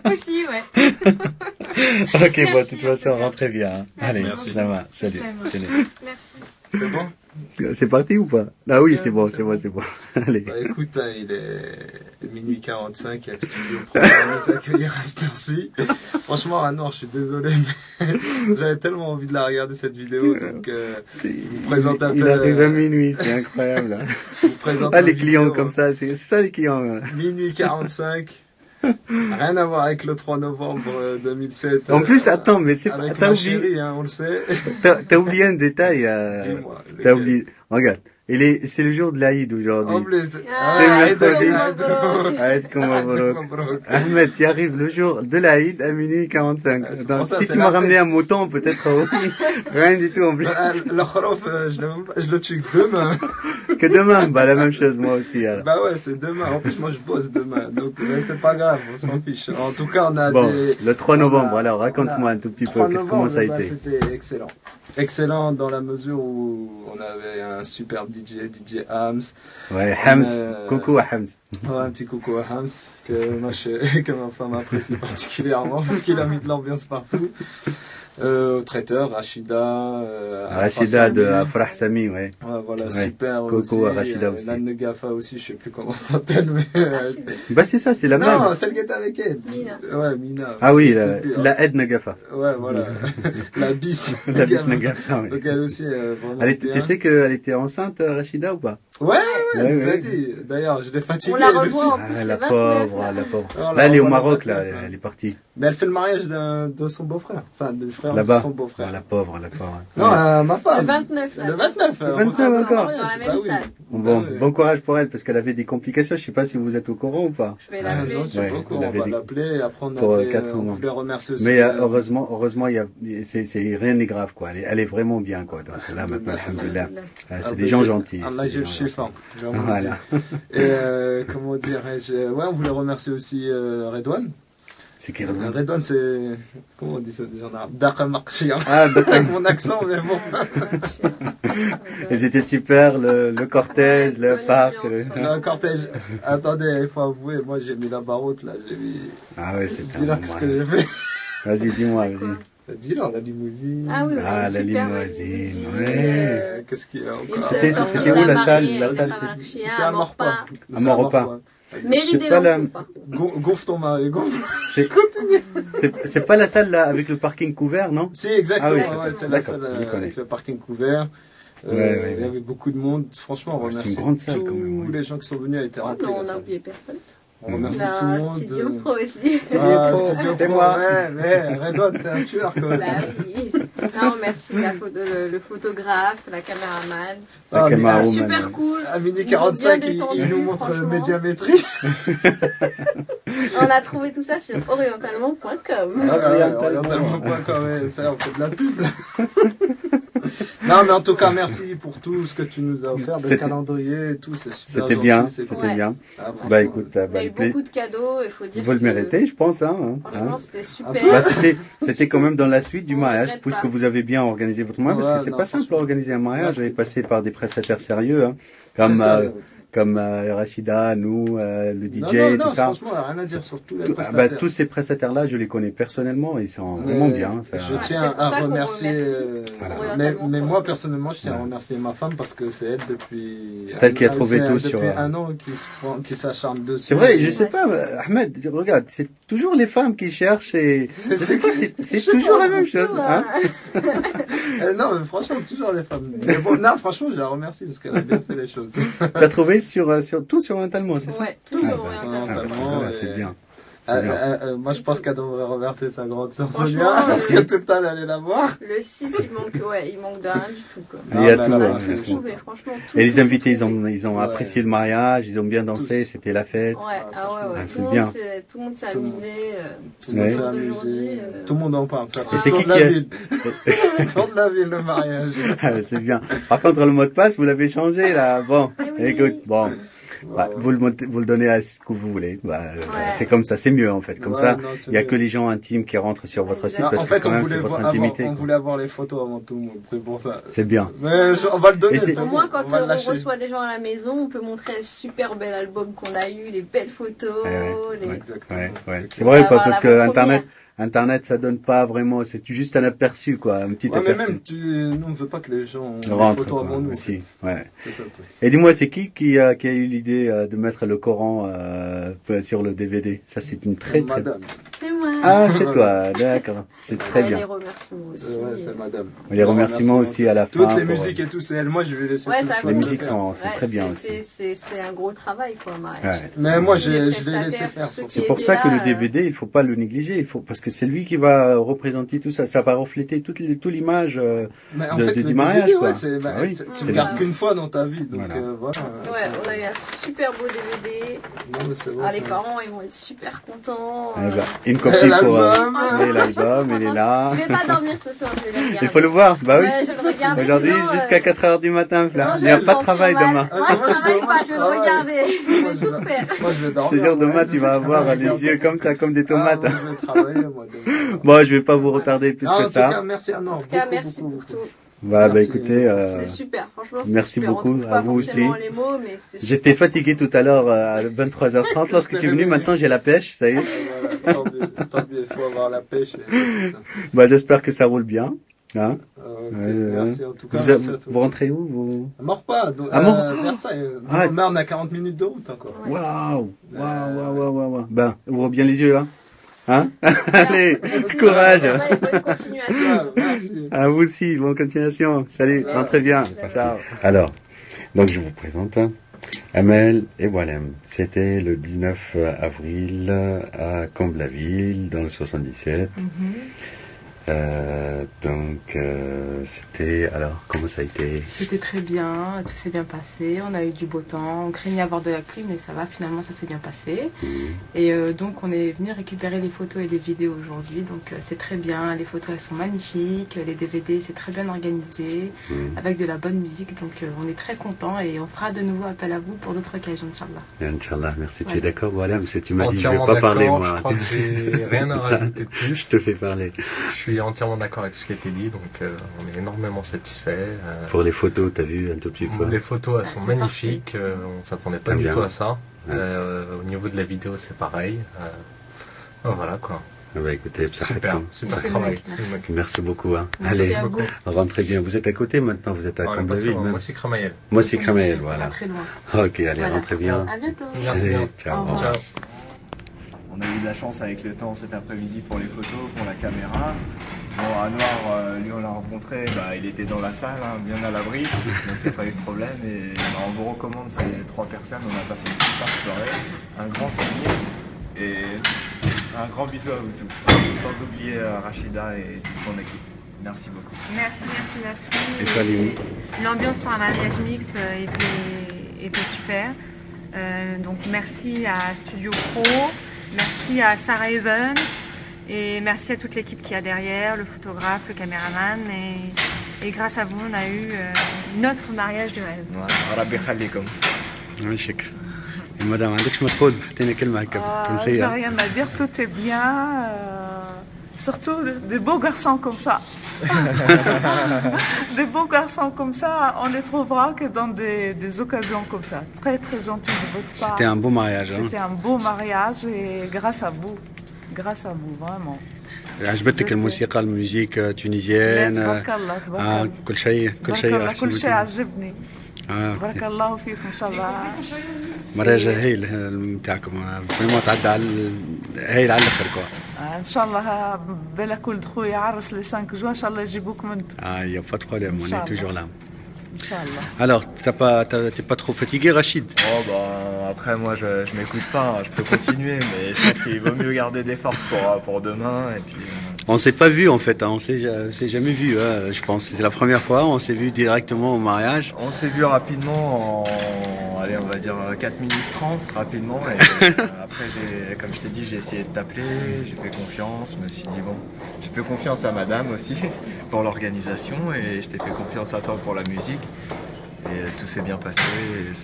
Aussi, ouais. Ok, de toute façon, rentrez bien. Allez, merci. Ça va. Salut. Merci. C'est bon? C'est parti ou pas? Ah oui, c'est bon. Allez. Écoute, il est minuit 45, il y a le studio pour nous accueillir à cette heure-ci. Franchement, Anouar, je suis désolé, mais j'avais tellement envie de la regarder cette vidéo, donc vous présente un peu. Il arrive à minuit, c'est incroyable. Les clients comme ça, c'est ça les clients. Minuit 45. Rien à voir avec le 3 novembre 2007. En plus, attends, mais c'est pas. T'as oublié. Chérie, hein, on le sait. T'as oublié un détail. Dis-moi. T'as oublié. Regarde. C'est le jour de l'Aïd aujourd'hui. En plus. C'est mercredi. Aïd Mabrouk. Ahmed, tu arrives le jour de l'Aïd à minuit 45. Donc, si tu m'as ramené un mouton, peut-être rien du tout en plus. Le khrof, je le tue que demain. Que demain? La même chose, moi aussi. Alors. Ouais, c'est demain. En plus, moi, je bosse demain. Donc, c'est pas grave, on s'en fiche. En tout cas, on a le 3 novembre, alors, raconte-moi un tout petit peu. Comment ça a été? C'était excellent. Excellent dans la mesure où on avait un super DJ Hams. Ouais, Hams. Coucou à Hams. Ouais, un petit coucou à Hams que ma femme apprécie particulièrement parce qu'il a mis de l'ambiance partout. Traiteur, Rachida. Rachida de Afrah Sami, ouais. Voilà, super. Coucou à Rachida aussi. Nan Gafa aussi, je sais plus comment ça s'appelle, mais. C'est ça, c'est la même. Non, celle qui était avec elle. Mina. Ouais, Mina. Ah oui, la Ed Nagafa. Ouais, voilà. La bis. La bis Nagafa, oui. Donc elle aussi, vraiment. Tu sais qu'elle était enceinte, Rachida, ou pas? Ouais, elle nous a dit. D'ailleurs, je l'ai fatiguée. On la revoit en plus la pauvre. Là, elle est au Maroc, là, elle est partie. Mais elle fait le mariage de son beau-frère. Enfin, du frère là-bas. de son beau-frère. La pauvre. Non, ma femme. Le 29, là. Le 29 encore. Dans la même salle. Bon courage pour elle, parce qu'elle avait des complications. Je ne sais pas si vous êtes au courant ou pas. Je vais l'appeler. On va l'appeler. Après, on voulait remercier aussi. Mais heureusement, rien n'est grave, quoi. Elle est vraiment bien, quoi. Donc là, maintenant, alhamdoulilah. C'est des gens gentils. Allah est le chiffre. Voilà. Et comment dirais-je, on voulait remercier aussi Redouane. C'est qui Redouane? Redouane, c'est. Comment on dit ça déjà en arabe? Dakar Marchia. Avec mon accent, mais bon. Ils étaient super, le cortège, le parc. Le cortège. Attendez, il faut avouer, moi j'ai mis la baroute là, j'ai mis. Ah ouais, c'est dis-leur ce que j'ai fait. Vas-y, dis-moi, vas-y. Dis-leur la limousine. Ah oui, la limousine. Ouais. Qu'est-ce qu'il y a encore? C'était où la salle? C'est à Morpa. À Morpa. Mairie des Lampes ou pas? Gonfle ton mari, gonfle. C'est pas la salle là avec le parking couvert, non? Si, exactement. C'est la salle avec le parking couvert. Il y avait beaucoup de monde. Franchement, on remercie tous les gens qui sont venus. Elle était remplie. On n'a oublié personne. On remercie tout le monde. Studio Pro aussi. C'est moi. Ouais, Redouane, t'es un tueur quoi. Bah oui. Non, merci le photographe, la caméraman. C'était super cool. À minuit 45, il nous montre médiamétrie. On a trouvé tout ça sur orientalement.com. Orientalement.com, ça on fait de la pub. Non, mais en tout cas, merci pour tout ce que tu nous as offert, le calendrier et tout, c'est super. C'était bien, c'était bien. Bah écoute, il y a eu beaucoup de cadeaux, il faut dire. Vous le méritez, je pense. Franchement, c'était super. C'était quand même dans la suite du mariage, puisque vous avez bien organisé votre mariage, parce que c'est pas simple d'organiser un mariage. Vous avez passé par des prestataires sérieux, comme Rachida, nous, le DJ, tout ça. Franchement, rien à dire sur tous les prestataires. Tous ces prestataires-là, je les connais personnellement, ils sont vraiment bien. Je tiens à remercier, mais moi personnellement, je tiens à remercier ma femme parce que c'est elle depuis. C'est elle qui a trouvé tout sur. Depuis un an qui s'acharne dessus. C'est vrai, je sais pas, Ahmed, regarde, c'est toujours les femmes qui cherchent et c'est toujours la même chose. Non, mais franchement, toujours les femmes. Mais bon, non, franchement, je la remercie parce qu'elle a bien fait les choses. T'as trouvé tout sur Orientalement, c'est ça? Ouais, tout sur Orientalement. C'est bien. Moi, je pense qu'elle devrait remercier sa grande sœur Sonia, parce que tout le temps, elle allait la voir. Le site, il manque de rien du tout, quoi. Il y a tout, on a tout trouvé, franchement. Et les invités, ils ont apprécié le mariage, ils ont bien dansé, c'était la fête. Ouais. C'est bien. Tout le monde s'est amusé. Tout le monde en parle. Et c'est qui Tour de la ville, le mariage. C'est bien. Par contre, le mot de passe, vous l'avez changé, là. Bon, écoute, bon. Vous le donnez à ce que vous voulez. C'est comme ça, c'est mieux en fait. Comme ça, il n'y a que les gens intimes qui rentrent sur votre site parce que quand même c'est votre intimité. On voulait avoir les photos avant tout le monde, c'est pour ça. C'est bien. Mais on va le donner. Au moins quand on reçoit des gens à la maison, on peut montrer un super bel album qu'on a eu, les belles photos. C'est vrai parce que Internet, ça donne pas vraiment, c'est juste un aperçu, quoi, un petit aperçu. Mais même, nous, on veut pas que les gens rentrent, les photos avant nous. Aussi, ouais. C'est ça, et dis-moi, c'est qui a eu l'idée de mettre le Coran sur le DVD? Ça, c'est une très... Madame. C'est moi. Ah, c'est toi, d'accord. C'est très bien. Les remerciements aussi. C'est madame. Les remerciements aussi à la fin. Toutes les musiques et tout, c'est elle. Moi, je vais laisser tout les musiques sont très bien aussi. C'est un gros travail, quoi, mariage. Mais moi, je l'ai laissé faire. C'est pour ça que le DVD, il faut pas le négliger. Parce que c'est lui qui va représenter tout ça. Ça va refléter toute l'image du mariage, quoi. Tu ne gardes qu'une fois dans ta vie. Donc, voilà. Ouais, on a eu un super beau DVD. Les parents, ils vont être super contents. Une copie pour l'album, il est là. Je vais pas dormir ce soir, je vais le regarder. Il faut le voir, bah oui. Ouais, aujourd'hui, jusqu'à 4h du matin, il n'y a pas de travail demain. Moi, je travaille pas, je vais le regarder. Je vais tout faire. Moi, je vais dormir. Ce jour demain, tu vas avoir les yeux comme ça, comme des tomates. Je vais travailler, moi, demain. Bon, je vais pas vous retarder plus que ça. En tout cas, merci à nous. En tout cas, merci pour tout. Écoutez, c'était super, franchement, merci super. beaucoup à vous aussi. Les mots, mais j'étais fatigué tout à l'heure à 23h30 lorsque tu es venu. Maintenant, j'ai la pêche, ça y est. Tant mieux, il faut avoir la pêche. J'espère que ça roule bien. Hein? Merci en tout cas. Vous rentrez où Morpa, Versailles. Mais on a 40 minutes de route encore. Waouh. Ben, ouvrez bien les yeux, hein. Allez, courage. Bonne continuation. À vous aussi, bonne continuation. Salut, rentrez bien. Ciao. Alors, donc je vous présente Amel et Walem. C'était le 19 avril à Comble-la-Ville, dans le 77. Donc, c'était... Alors, comment ça a été? C'était très bien, tout s'est bien passé, on a eu du beau temps, on craignait avoir de la pluie, mais ça va, finalement ça s'est bien passé. Et donc on est venu récupérer les photos et les vidéos aujourd'hui, donc c'est très bien, les photos elles sont magnifiques, les DVD c'est très bien organisé, avec de la bonne musique, donc on est très contents et on fera de nouveau appel à vous pour d'autres occasions, Inch'Allah. Inch'Allah, merci. Tu es d'accord, voilà, parce que tu m'as dit je ne vais pas parler moi. Je crois que j'ai rien à rajouter de plus. Je te fais parler. Je suis entièrement d'accord avec ce qui a été dit, donc on est énormément satisfait. Pour les photos, tu as vu un tout petit peu? Les photos, elles sont magnifiques, on ne s'attendait pas du tout à ça. Au niveau de la vidéo, c'est pareil. Voilà quoi. Bah, écoutez, super travail. Merci beaucoup. Hein. Allez, rentrez bien. Vous êtes à côté maintenant, vous êtes à Cambreville. Moi c'est Kramayel. Moi c'est Kramayel, voilà. Très loin. Ok, allez, rentrez bien. À bientôt. Merci. Ciao. On a eu de la chance avec le temps cet après-midi pour les photos, pour la caméra. Bon, Anouar, lui on l'a rencontré, il était dans la salle, hein, bien à l'abri, donc il n'y a pas eu de problème. Et on vous recommande ces 3 personnes, on a passé une super soirée, un grand souvenir et un grand bisou à vous tous. Sans oublier Rachida et toute son équipe. Merci beaucoup. Merci. Et salut. L'ambiance pour un mariage mixte était super. Donc merci à Studio Pro, merci à Sarah Even et merci à toute l'équipe qui est derrière, le photographe, le caméraman et grâce à vous on a eu notre mariage de rêve. Rabbi khalikum. Madame, j'ai rien à dire, tout est bien. Surtout des beaux garçons comme ça. Des beaux garçons comme ça, on les trouvera que dans des occasions comme ça. Très très gentil de votre part. C'était un beau mariage. C'était un beau mariage et grâce à vous. Grâce à vous, vraiment. عجبتك الموسيقى الموسيقى تونيزيان كل شيء كل شيء عجبني بارك الله فيكم ان شاء الله مراجع هايل نتاعكم فريمون تعدى على هايل على الاخر كوا ان شاء الله بلا كل دخول يعرس لي 5 جوان ان شاء الله يجيبوكم انتم يا با de problème on est toujours là. Inch'Allah. Alors, t'es pas trop fatigué, Rachid? Après moi je m'écoute pas, je peux continuer, mais je pense qu'il vaut mieux garder des forces pour demain. Et puis, On s'est pas vu en fait, hein. On s'est jamais vu, je pense. C'est la première fois, on s'est vu directement au mariage. On s'est vu rapidement allez, on va dire 4 minutes 30 rapidement. Et après, comme je t'ai dit, j'ai essayé de t'appeler, j'ai fait confiance, je me suis dit bon, j'ai fait confiance à madame aussi pour l'organisation et je t'ai fait confiance à toi pour la musique. Et tout s'est bien passé.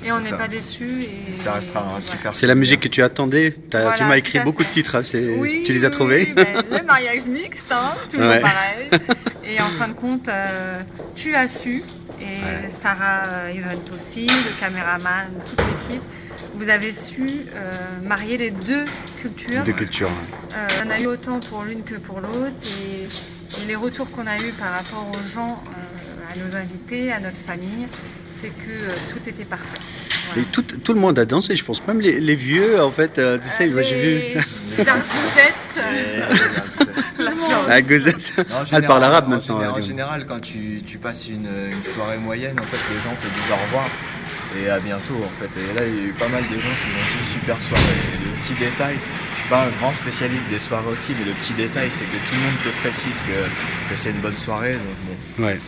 Et on n'est pas déçus. Ça restera un super. C'est la musique que tu attendais. Tu m'as écrit beaucoup de titres. Oui, tu les as trouvés? Le mariage mixte, hein, toujours pareil. Et en fin de compte, tu as su. Et Sarah Event aussi, le caméraman, toute l'équipe. Vous avez su marier les deux cultures. On a eu autant pour l'une que pour l'autre. Et les retours qu'on a eu par rapport aux gens, à nos invités, à notre famille, c'est que tout était parfait. Voilà. Et tout le monde a dansé, je pense. Même les vieux, en fait, tu sais, moi j'ai vu. La Gosette. Elle parle arabe maintenant. En général, quand tu passes une soirée moyenne, en fait, les gens te disent au revoir et à bientôt, en fait. Et là, il y a eu pas mal de gens qui m'ont dit super soirée. Et le petit détail, je suis pas un grand spécialiste des soirées aussi, mais le petit détail, c'est que tout le monde te précise que c'est une bonne soirée. Donc bon. Ouais.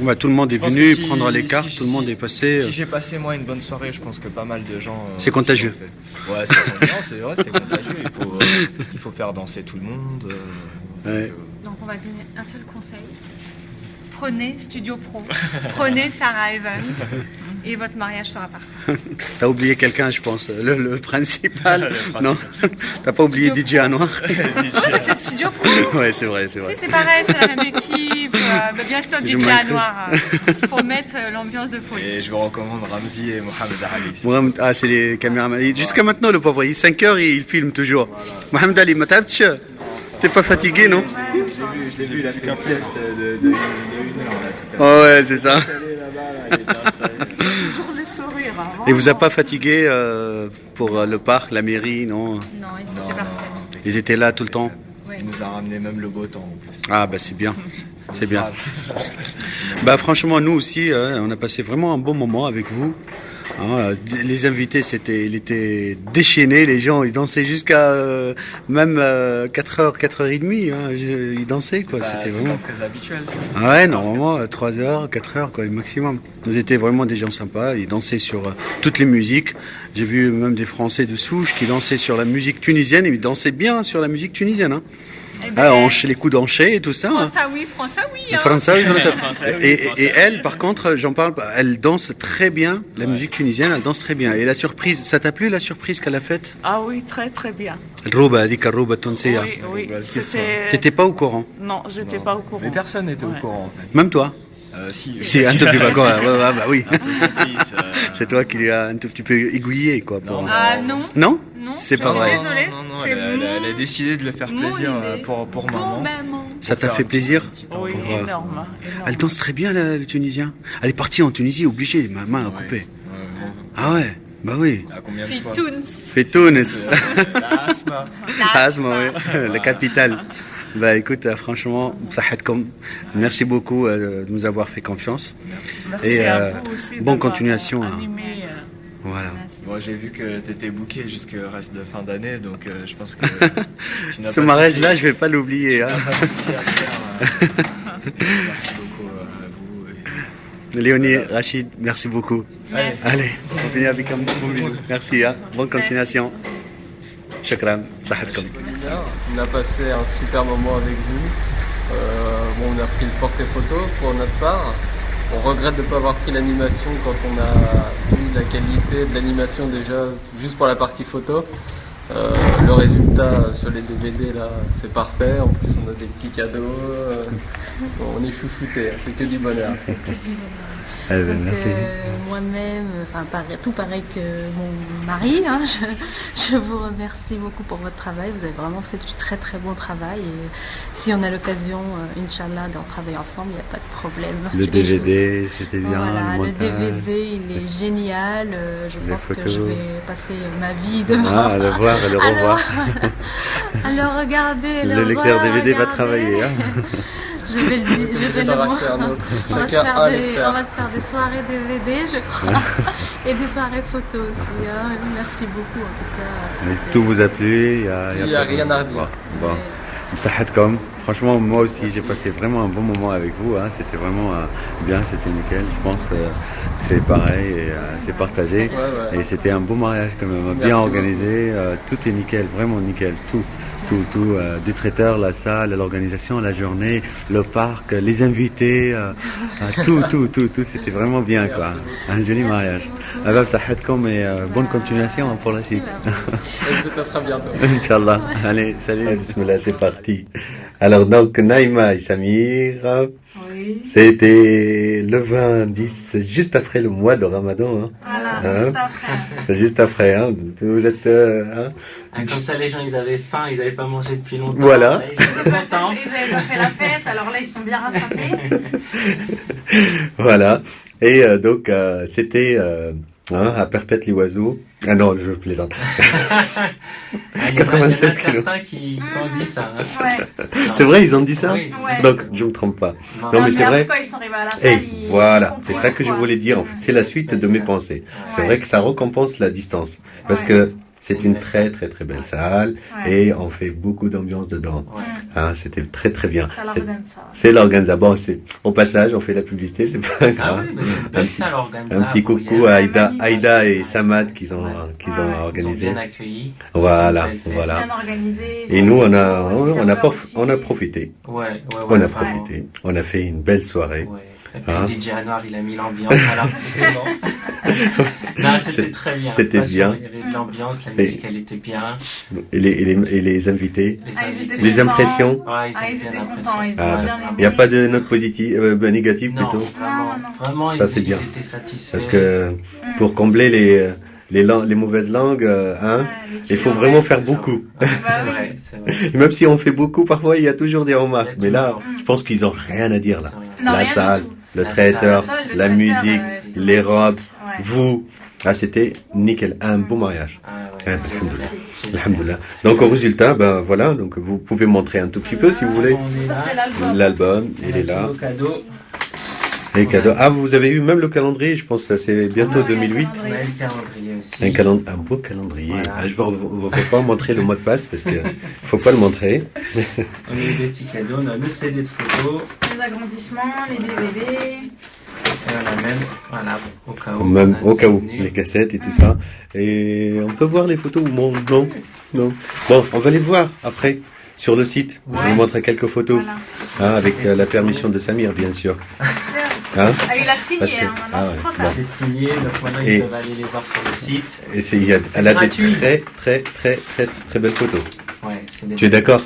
Ouais, tout le monde est venu prendre les cartes, tout le monde est passé. Si j'ai passé moi une bonne soirée, je pense que pas mal de gens. C'est contagieux. Ouais, c'est vrai, c'est contagieux. Il faut faire danser tout le monde. Donc on va donner un seul conseil. Prenez Studio Pro, prenez Sarah Event et votre mariage sera parfait. T'as oublié quelqu'un, je pense, le principal. Non, t'as pas oublié DJ Anouar. C'est Studio Pro. Ouais, c'est vrai. C'est pareil, c'est la même équipe. Bien sûr, DJ Anouar pour mettre l'ambiance de folie. Et je vous recommande Ramzi et Mohamed Ali. Ah, c'est les caméramans. Jusqu'à maintenant, le pauvre, 5 heures, il filme toujours. Mohamed Ali, t'es pas fatigué, non? Je l'ai vu, il a fait une sieste de 1 heure là tout à l'heure. Oh ouais, c'est ça. Toujours les sourires. Et vous a pas fatigué pour le parc, la mairie, non? Non, ils étaient parfaits. Ils étaient là tout le temps? Il nous a ramené même le beau temps en plus. Ah bah c'est bien, c'est bien. Bah franchement nous aussi, on a passé vraiment un bon moment avec vous. Les invités, il était déchaîné, les gens, ils dansaient jusqu'à même 4h, 4h30, hein, ils dansaient, quoi. C'était vraiment très habituel. Ouais, normalement 3h, 4h, quoi, maximum. Nous étions vraiment des gens sympas, ils dansaient sur toutes les musiques. J'ai vu même des Français de souche qui dansaient sur la musique tunisienne, et ils dansaient bien sur la musique tunisienne, hein. Les coups d'hanché et tout ça. Françaoui, hein. Françaoui. Et elle, par contre, j'en parle, elle danse très bien, la musique tunisienne, elle danse très bien. Et la surprise, ça t'a plu la surprise qu'elle a faite? Ah oui, très très bien. Oui. T'étais pas au courant? Non, j'étais pas au courant. Mais personne n'était au courant. Même toi? Si, un tout petit peu, bah oui. C'est toi qui l'as un tout petit peu aiguillé, quoi. Ah non. Non? C'est pas vrai. Désolée. Non, elle a décidé de le faire plaisir pour maman. Ça t'a fait plaisir? Oui, énorme. Elle danse très bien, le Tunisien. Elle est partie en Tunisie, obligée, ma main a coupé. Ah ouais? Bah oui. Fitounes. Asma, oui. La capitale. Bah écoute, franchement, merci beaucoup de nous avoir fait confiance. Merci à vous aussi. Bonne continuation. Voilà. Moi j'ai vu que tu étais booké jusqu'au reste de fin d'année, donc je pense que ce mariage-là, je vais pas l'oublier. Hein. Merci beaucoup à vous. Léonie, Rachid, merci beaucoup. Merci. Allez, on finit avec un bon bisou. Merci, hein. Bonne continuation. Shukran, sahatkom. On a passé un super moment avec vous. On a pris le forfait photo pour notre part. On regrette de ne pas avoir pris l'animation quand on a vu la qualité de l'animation déjà, juste pour la partie photo. Le résultat sur les DVD là, c'est parfait. En plus, on a des petits cadeaux. On est chouchoutés, c'est que du bonheur. C'est que du bonheur. Merci. Moi-même, tout pareil que mon mari, hein, je vous remercie beaucoup pour votre travail. Vous avez vraiment fait du très très bon travail. Et si on a l'occasion, Inch'Allah, d'en travailler ensemble, il n'y a pas de problème. Le DVD, c'était bien. Voilà, le DVD, il est génial. Je pense que je vais passer ma vie devant. À le voir, à le revoir. À le regarder. Le lecteur DVD va travailler. Hein. Je vais le dire, je vais le montrer. On va se faire des soirées DVD, je crois, et des soirées photos aussi. Hein. Merci beaucoup en tout cas. Mais tout vous a plu? Il n'y a rien à redire. Bon. Franchement, moi aussi, j'ai passé vraiment un bon moment avec vous. Hein. C'était vraiment bien, c'était nickel. Je pense que c'est pareil et c'est partagé. Et c'était un beau mariage quand même, bien organisé. Tout est nickel, vraiment nickel, tout. Du traiteur, la salle, l'organisation, la journée, le parc, les invités, tout, c'était vraiment bien, quoi. Un joli mariage. Abab Sahatkom et bonne continuation pour la suite. Peut-être à bientôt. Inch'Allah. Allez, salut. Bismillah, c'est parti. Alors donc, Naïma et Samir, c'était le 20-10, juste après le mois de Ramadan. Hein. Voilà, juste après. Juste après, hein. Vous êtes... Comme ça, les gens, ils avaient faim, ils n'avaient pas mangé depuis longtemps. Voilà. Ils n'avaient pas fait la fête, alors là, ils sont bien rattrapés. Voilà. Et donc, c'était à Perpète-les-Oiseaux. Ah non, je plaisante. 96 kilos. Il y en a certains qui ont dit ça. Hein. Ouais. C'est vrai, ils ont dit ça? Ouais. Donc, je ne me trompe pas. Non, mais c'est vrai. Quand ils sont arrivés à la salle, voilà, c'est ça que je voulais dire. En fait, c'est la suite de mes pensées. C'est vrai que ça récompense la distance. Parce que c'est une très très très belle salle et on fait beaucoup d'ambiance dedans. Hein, c'était très très bien. C'est l'Organza. Bon, au passage, on fait la publicité, c'est pas grave. Un petit coucou à Aïda et Samad qu'ils ont organisé. Ils ont bien accueilli. Voilà. Bien organisé. Et nous, on a profité. On a profité. On a fait une belle soirée. Et puis DJ Anwar, il a mis l'ambiance, alors c'est bon. Non, c'était très bien. C'était bien. Il y avait de l'ambiance, la musique, elle était bien. Et les invités, les impressions. Ils étaient contents, ils ont bien aimé. Il n'y a pas de note positive, négative plutôt. Vraiment, ça, c'est ils bien. étaient satisfaits. Parce que pour combler les mauvaises langues, il faut vraiment faire beaucoup. C'est vrai. Même si on fait beaucoup, parfois il y a toujours des remarques. Mais là, je pense qu'ils n'ont rien à dire là. La salle, le traiteur, la musique, les robes, vous. C'était nickel, un beau mariage. Alhamdoulilah. Donc au résultat, voilà, donc vous pouvez montrer un tout petit peu si vous voulez. Ça c'est l'album. L'album, il est là. Les cadeaux. Ah, vous avez eu même le calendrier, je pense que c'est bientôt 2008. On a eu le calendrier aussi. Un beau calendrier. Voilà. Ah, je ne vais pas montrer le mot de passe parce qu'il ne faut pas le montrer. On a eu des petits cadeaux, on a le CD de photos. Les agrandissements, les DVD. Et on a même, voilà, au cas où. Même au cas où, les cassettes et tout ça. Et on peut voir les photos ou non? Bon, on va les voir après. Sur le site, je vais vous montrer quelques photos, avec la permission de Samir, bien sûr. Bien sûr. Il a signé, maintenant c'est trop tard. C'est signé, donc maintenant ils peuvent aller les voir sur le site. Et elle a des très belles photos. Ouais, tu es d'accord?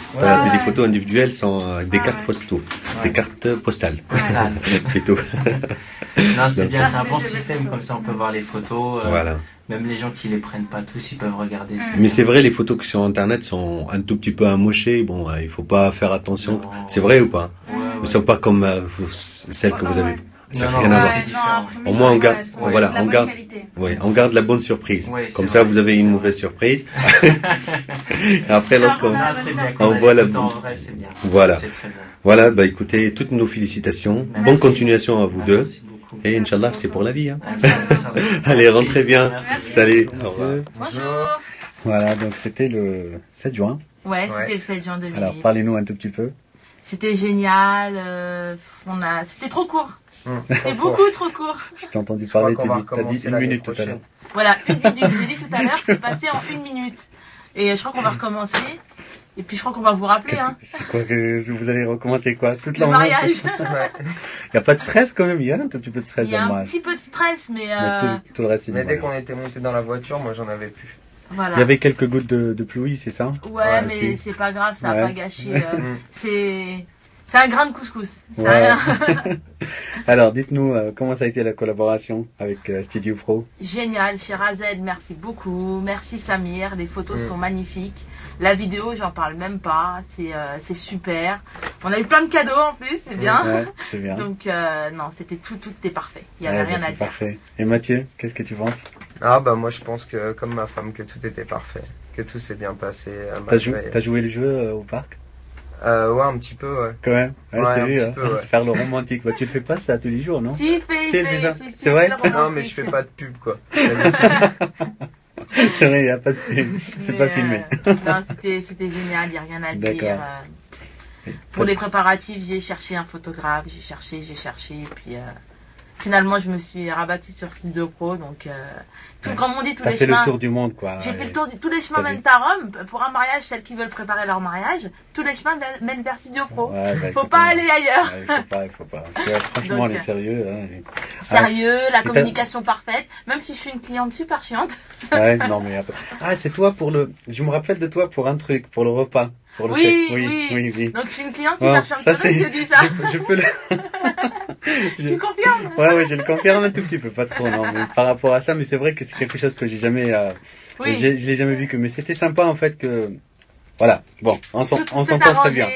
Des photos individuelles avec des cartes postaux, des cartes postales. Plutôt. Non, c'est bien, c'est un bon système, comme ça on peut voir les photos. Voilà. Même les gens qui les prennent pas tous, ils peuvent regarder. Mais c'est vrai, les photos qui sont sur Internet sont un tout petit peu amochées. Bon, il faut pas faire attention. C'est vrai ou pas? Ils sont pas comme celles que vous avez. Ça n'a rien à voir. Au moins, on garde la bonne surprise. Comme ça, vous avez une mauvaise surprise. Après, lorsqu'on voit la bonne. Voilà, bah écoutez, toutes nos félicitations. Bonne continuation à vous deux. Et Inch'Allah, c'est pour la vie. Allez, rentrez bien. Salut. Au revoir. Bonjour. Voilà, donc c'était le 7 juin. Ouais, c'était le 7 juin 2008. Alors, parlez-nous un tout petit peu. C'était génial. C'était trop court. C'était beaucoup trop court. Je t'ai entendu parler, t'as dit 1 minute tout à l'heure. Voilà, 1 minute. J'ai dit tout à l'heure, c'est passé en 1 minute. Et je crois qu'on va recommencer. Et puis je crois qu'on va vous rappeler. C'est quoi que vous allez recommencer quoi? Toute le mariage. Il n'y a pas de stress quand même? Il y a un tout petit peu de stress dans le mariage. Il y a un petit peu de stress, mais tout le reste, c'est Mais dès qu'on était monté dans la voiture, moi j'en avais plus. Voilà. Il y avait quelques gouttes de pluie, c'est ça? Ouais, mais c'est pas grave, ça n'a pas gâché. C'est un grain de couscous. Ouais. Alors, dites-nous comment ça a été la collaboration avec Studio Pro? Génial, Sherazade, merci beaucoup. Merci Samir, les photos sont magnifiques. La vidéo, j'en parle même pas. C'est super. On a eu plein de cadeaux en plus, c'est bien. Ouais, c'est bien. Donc, non, c'était tout est parfait. Il n'y avait rien à dire. Parfait. Et Mathieu, qu'est-ce que tu penses? Ah, bah, moi, je pense que, comme ma femme, que tout était parfait. Que tout s'est bien passé. T'as joué le jeu au parc? Ouais, un petit peu, ouais. Quand même? Ouais, un petit peu, ouais. Faire le romantique. Bah, tu le fais pas ça tous les jours, non? Si, il fait. C'est vrai? Non, mais je fais pas de pub, quoi. C'est vrai, y a pas de... c'est pas filmé. Non, c'était génial, il n'y a rien à dire. Pour les préparatifs, j'ai cherché un photographe, j'ai cherché, et puis finalement, je me suis rabattue sur Studio Pro, donc comme on dit, tous les chemins... T'as fait le tour du monde, quoi. J'ai fait le tour, tous les chemins mènent à Rome. Pour un mariage, celles qui veulent préparer leur mariage, tous les chemins mènent vers Studio Pro. Faut pas aller ailleurs. Il faut pas. Franchement, on est sérieux. Sérieux, la communication parfaite, même si je suis une cliente super chiante. Ouais, non, mais après... Ah, c'est toi pour le... Je me rappelle de toi pour un truc, pour le repas. Oui. Donc je suis une cliente super chiante, c'est vrai que je dis ça. Je peux le... Tu confirmes? Ouais, je le confirme un tout petit peu, pas trop, non, mais par rapport à ça, mais c'est vrai que c'est quelque chose que j'ai jamais, je l'ai jamais vu mais c'était sympa en fait que, voilà, bon, on s'entend très bien.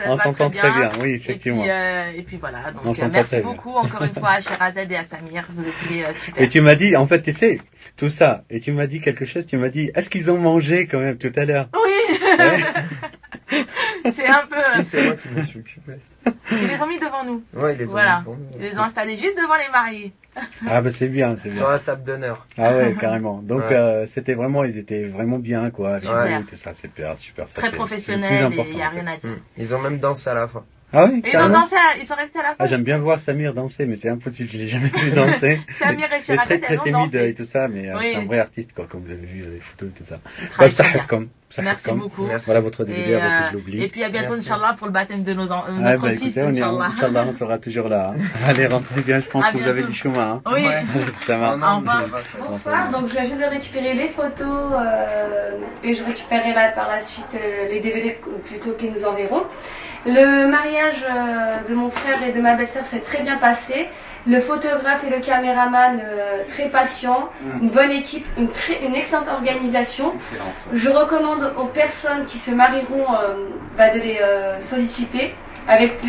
On s'entend très bien, oui, effectivement. Et puis voilà, donc merci beaucoup encore une fois à Sherazade et à Samir, vous étiez super. Et tu m'as dit, en fait, tu sais, tout ça, et tu m'as dit quelque chose, tu m'as dit, est-ce qu'ils ont mangé quand même tout à l'heure? Oui. Ouais. C'est un peu... Si, c'est moi qui me suis occupé. Ils les ont mis devant nous. Ouais, ils les ont mis devant nous. Ils les ont installés juste devant les mariés. Ah bah c'est bien, c'est bien. Sur la table d'honneur. Ah ouais, carrément. Donc c'était vraiment, ils étaient vraiment bien, quoi. Super. Tout ça, c'est super. Très professionnel et il n'y a rien à dire. Ils ont même dansé à la fin. Ah oui, ils ont dansé, ils sont restés à la fin. Ah, j'aime bien voir Samir danser, mais c'est impossible, je l'ai jamais vu danser. Samir et Sherazade, très timide et tout ça, mais c'est un vrai artiste, quoi, comme vous avez vu les photos et tout ça. Merci beaucoup. Voilà votre DVD avant que je l'oublie. Et puis à bientôt, Inch'Allah, pour le baptême de notre fils, Inch'Allah. Inch'Allah, on sera toujours là. Allez, rentrez bien, je pense que vous avez du chemin. Oui. Ça va. Bonsoir, donc je viens juste de récupérer les photos et je récupérerai là par la suite les DVD plutôt qu'ils nous enverront. Le mariage de mon frère et de ma belle-sœur s'est très bien passé. Le photographe et le caméraman très patients, une bonne équipe, une excellente organisation. Je recommande aux personnes qui se marieront de les solliciter avec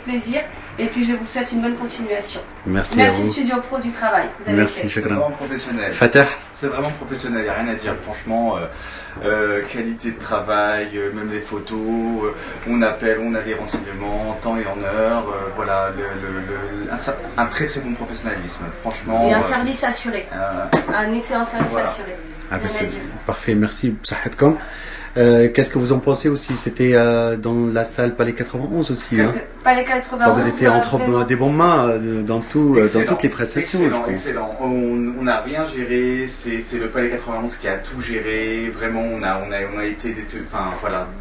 plaisir. Et puis je vous souhaite une bonne continuation. Merci à vous. Studio Pro du travail que vous avez fait. C'est vraiment professionnel. Fatah. C'est vraiment professionnel, il n'y a rien à dire. Franchement, qualité de travail, même les photos, on appelle, on a des renseignements en temps et en heure. Voilà, un très très bon professionnalisme. Franchement. Et un service assuré. Un excellent service assuré. Ah ben c'est parfait, merci. Qu'est-ce que vous en pensez aussi? C'était dans la salle Palais 91 aussi. Hein? Palais 91. Vous étiez entre des bonnes mains dans toutes les prestations, excellent, je pense. Excellent. On n'a rien géré. C'est le Palais 91 qui a tout géré. Vraiment, on a été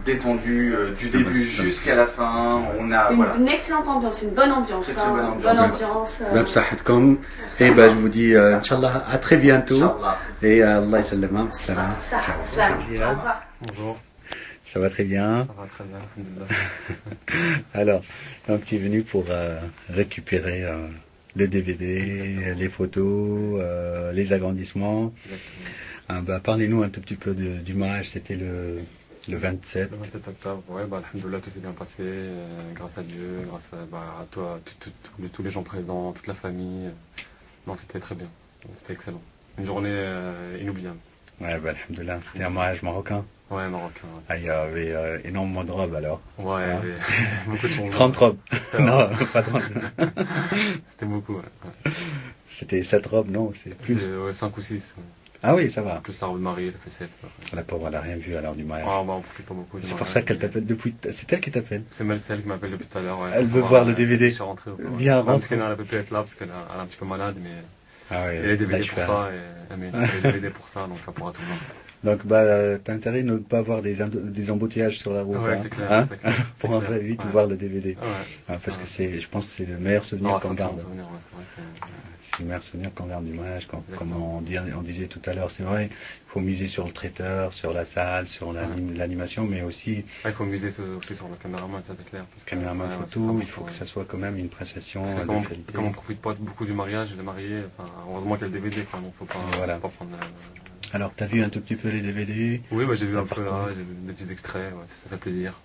détendu du début jusqu'à la fin. On a une excellente ambiance, une bonne ambiance. Bonne ambiance. Et je vous dis, Inch'Allah, à très bientôt. Et Allah yasallama. Bonjour. Ça va très bien. Ça va très bien, alhamdoulilah. Alors, donc tu es venu pour récupérer le DVD, les photos, les agrandissements. Parlez-nous un tout petit peu du mariage, c'était le 27. Le 27 octobre, alhamdoulilah, tout s'est bien passé, grâce à Dieu, grâce à toi, tous les gens présents, toute la famille. Non, c'était très bien, c'était excellent. Une journée inoubliable. Alhamdoulilah, c'était un mariage marocain. Ouais, marocain. Il y avait énormément de robes alors. Ouais, il y avait beaucoup de changements. 30 robes. Non, pas 30. C'était beaucoup, ouais. C'était 7 robes, non? C'est plus. 5 ou 6. Ah oui, ça va. Plus la robe de mariée, ça fait 7. La pauvre, elle n'a rien vu à l'heure du mariage. On profite pas beaucoup. C'est pour ça qu'elle t'appelle depuis. C'est elle qui t'appelle? C'est elle qui m'appelle depuis tout à l'heure. Ouais, elle veut voir le DVD. Je suis rentré. Viens, rentre. Parce qu'elle ne peut plus être là, parce qu'elle est un petit peu malade, mais. Elle a les DVD pour ça, elle met les DVD pour ça, donc elle pourra tout voir. Donc, t'as intérêt de ne pas avoir des embouteillages sur la route. Ouais, c'est clair. C'est clair. Pour entrer vite voir le DVD. Parce que je pense que c'est le meilleur souvenir qu'on garde. C'est le meilleur souvenir qu'on garde du mariage. Comme on disait tout à l'heure, c'est vrai, il faut miser sur le traiteur, sur la salle, sur l'animation, mais aussi. Il faut miser aussi sur le caméraman, c'est clair. Le caméraman photo, il faut que ça soit quand même une prestation de qualité. Comme on ne profite pas beaucoup du mariage, les mariés, heureusement qu'il y a le DVD, donc faut pas prendre. Alors, t'as vu un tout petit peu les DVD? Oui, j'ai vu un peu là, j'ai vu des petits extraits, ça fait plaisir,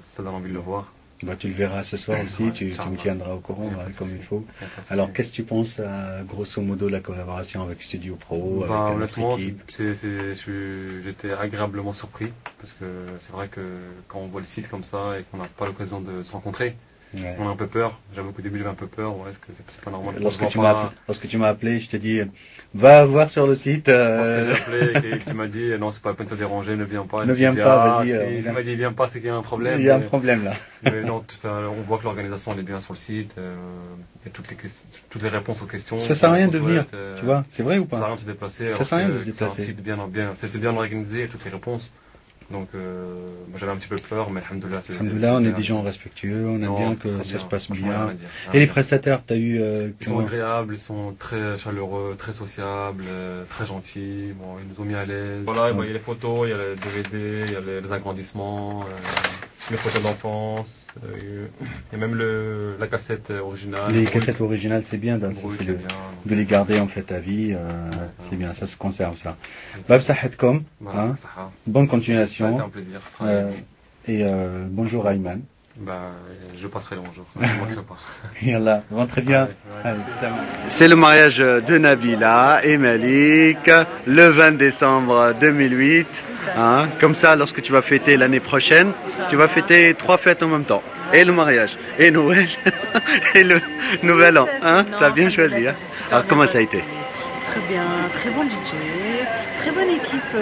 ça donne envie de le voir. Tu le verras ce soir aussi, tu me tiendras au courant comme il faut. Alors, qu'est-ce que tu penses, grosso modo, de la collaboration avec Studio Pro, avec notre équipe? J'étais agréablement surpris, parce que c'est vrai que quand on voit le site comme ça et qu'on n'a pas l'occasion de se rencontrer, on a un peu peur. J'avoue qu'au début j'avais un peu peur. Est-ce que c'est pas normal? Lorsque tu m'as appelé, je t'ai dit va voir sur le site. Lorsque j'ai appelé et que tu m'as dit non, c'est pas la peine de te déranger, ne viens pas. Ne viens pas, vas-y. Tu m'as dit viens pas, c'est qu'il y a un problème. Il y a un problème là. Mais non, on voit que l'organisation est bien sur le site. Il y a toutes les réponses aux questions. Ça sert à rien de venir, tu vois. C'est vrai ou pas? Ça sert à rien de se déplacer. Ça sert à rien de se déplacer. C'est bien organisé, toutes les réponses. Donc, j'avais un petit peu peur, mais alhamdoulilah, on est des gens respectueux, on aime bien que ça se passe bien. Et les prestataires, t'as eu... Ils sont agréables, ils sont très chaleureux, très sociables, très gentils, ils nous ont mis à l'aise. Voilà, il y a les photos, il y a les DVD, il y a les agrandissements, les photos d'enfance, il y a même la cassette originale. Les cassettes originales, c'est bien, de les garder en fait à vie, c'est bien, ça se conserve ça. Bab Sahetkom, bonne continuation. Ça a été un plaisir. Et bonjour à Ayman. Je passerai le bonjour, je ne manquerai pas. Yallah, rentrez bien. C'est le mariage de Nabila et Malik le 20 décembre 2008. Comme ça, lorsque tu vas fêter l'année prochaine, tu vas fêter 3 fêtes en même temps. Et le mariage, et Noël, et le Nouvel An. Tu as bien choisi. Alors, comment ça a été? Très bien, très bon DJ, très bonne équipe,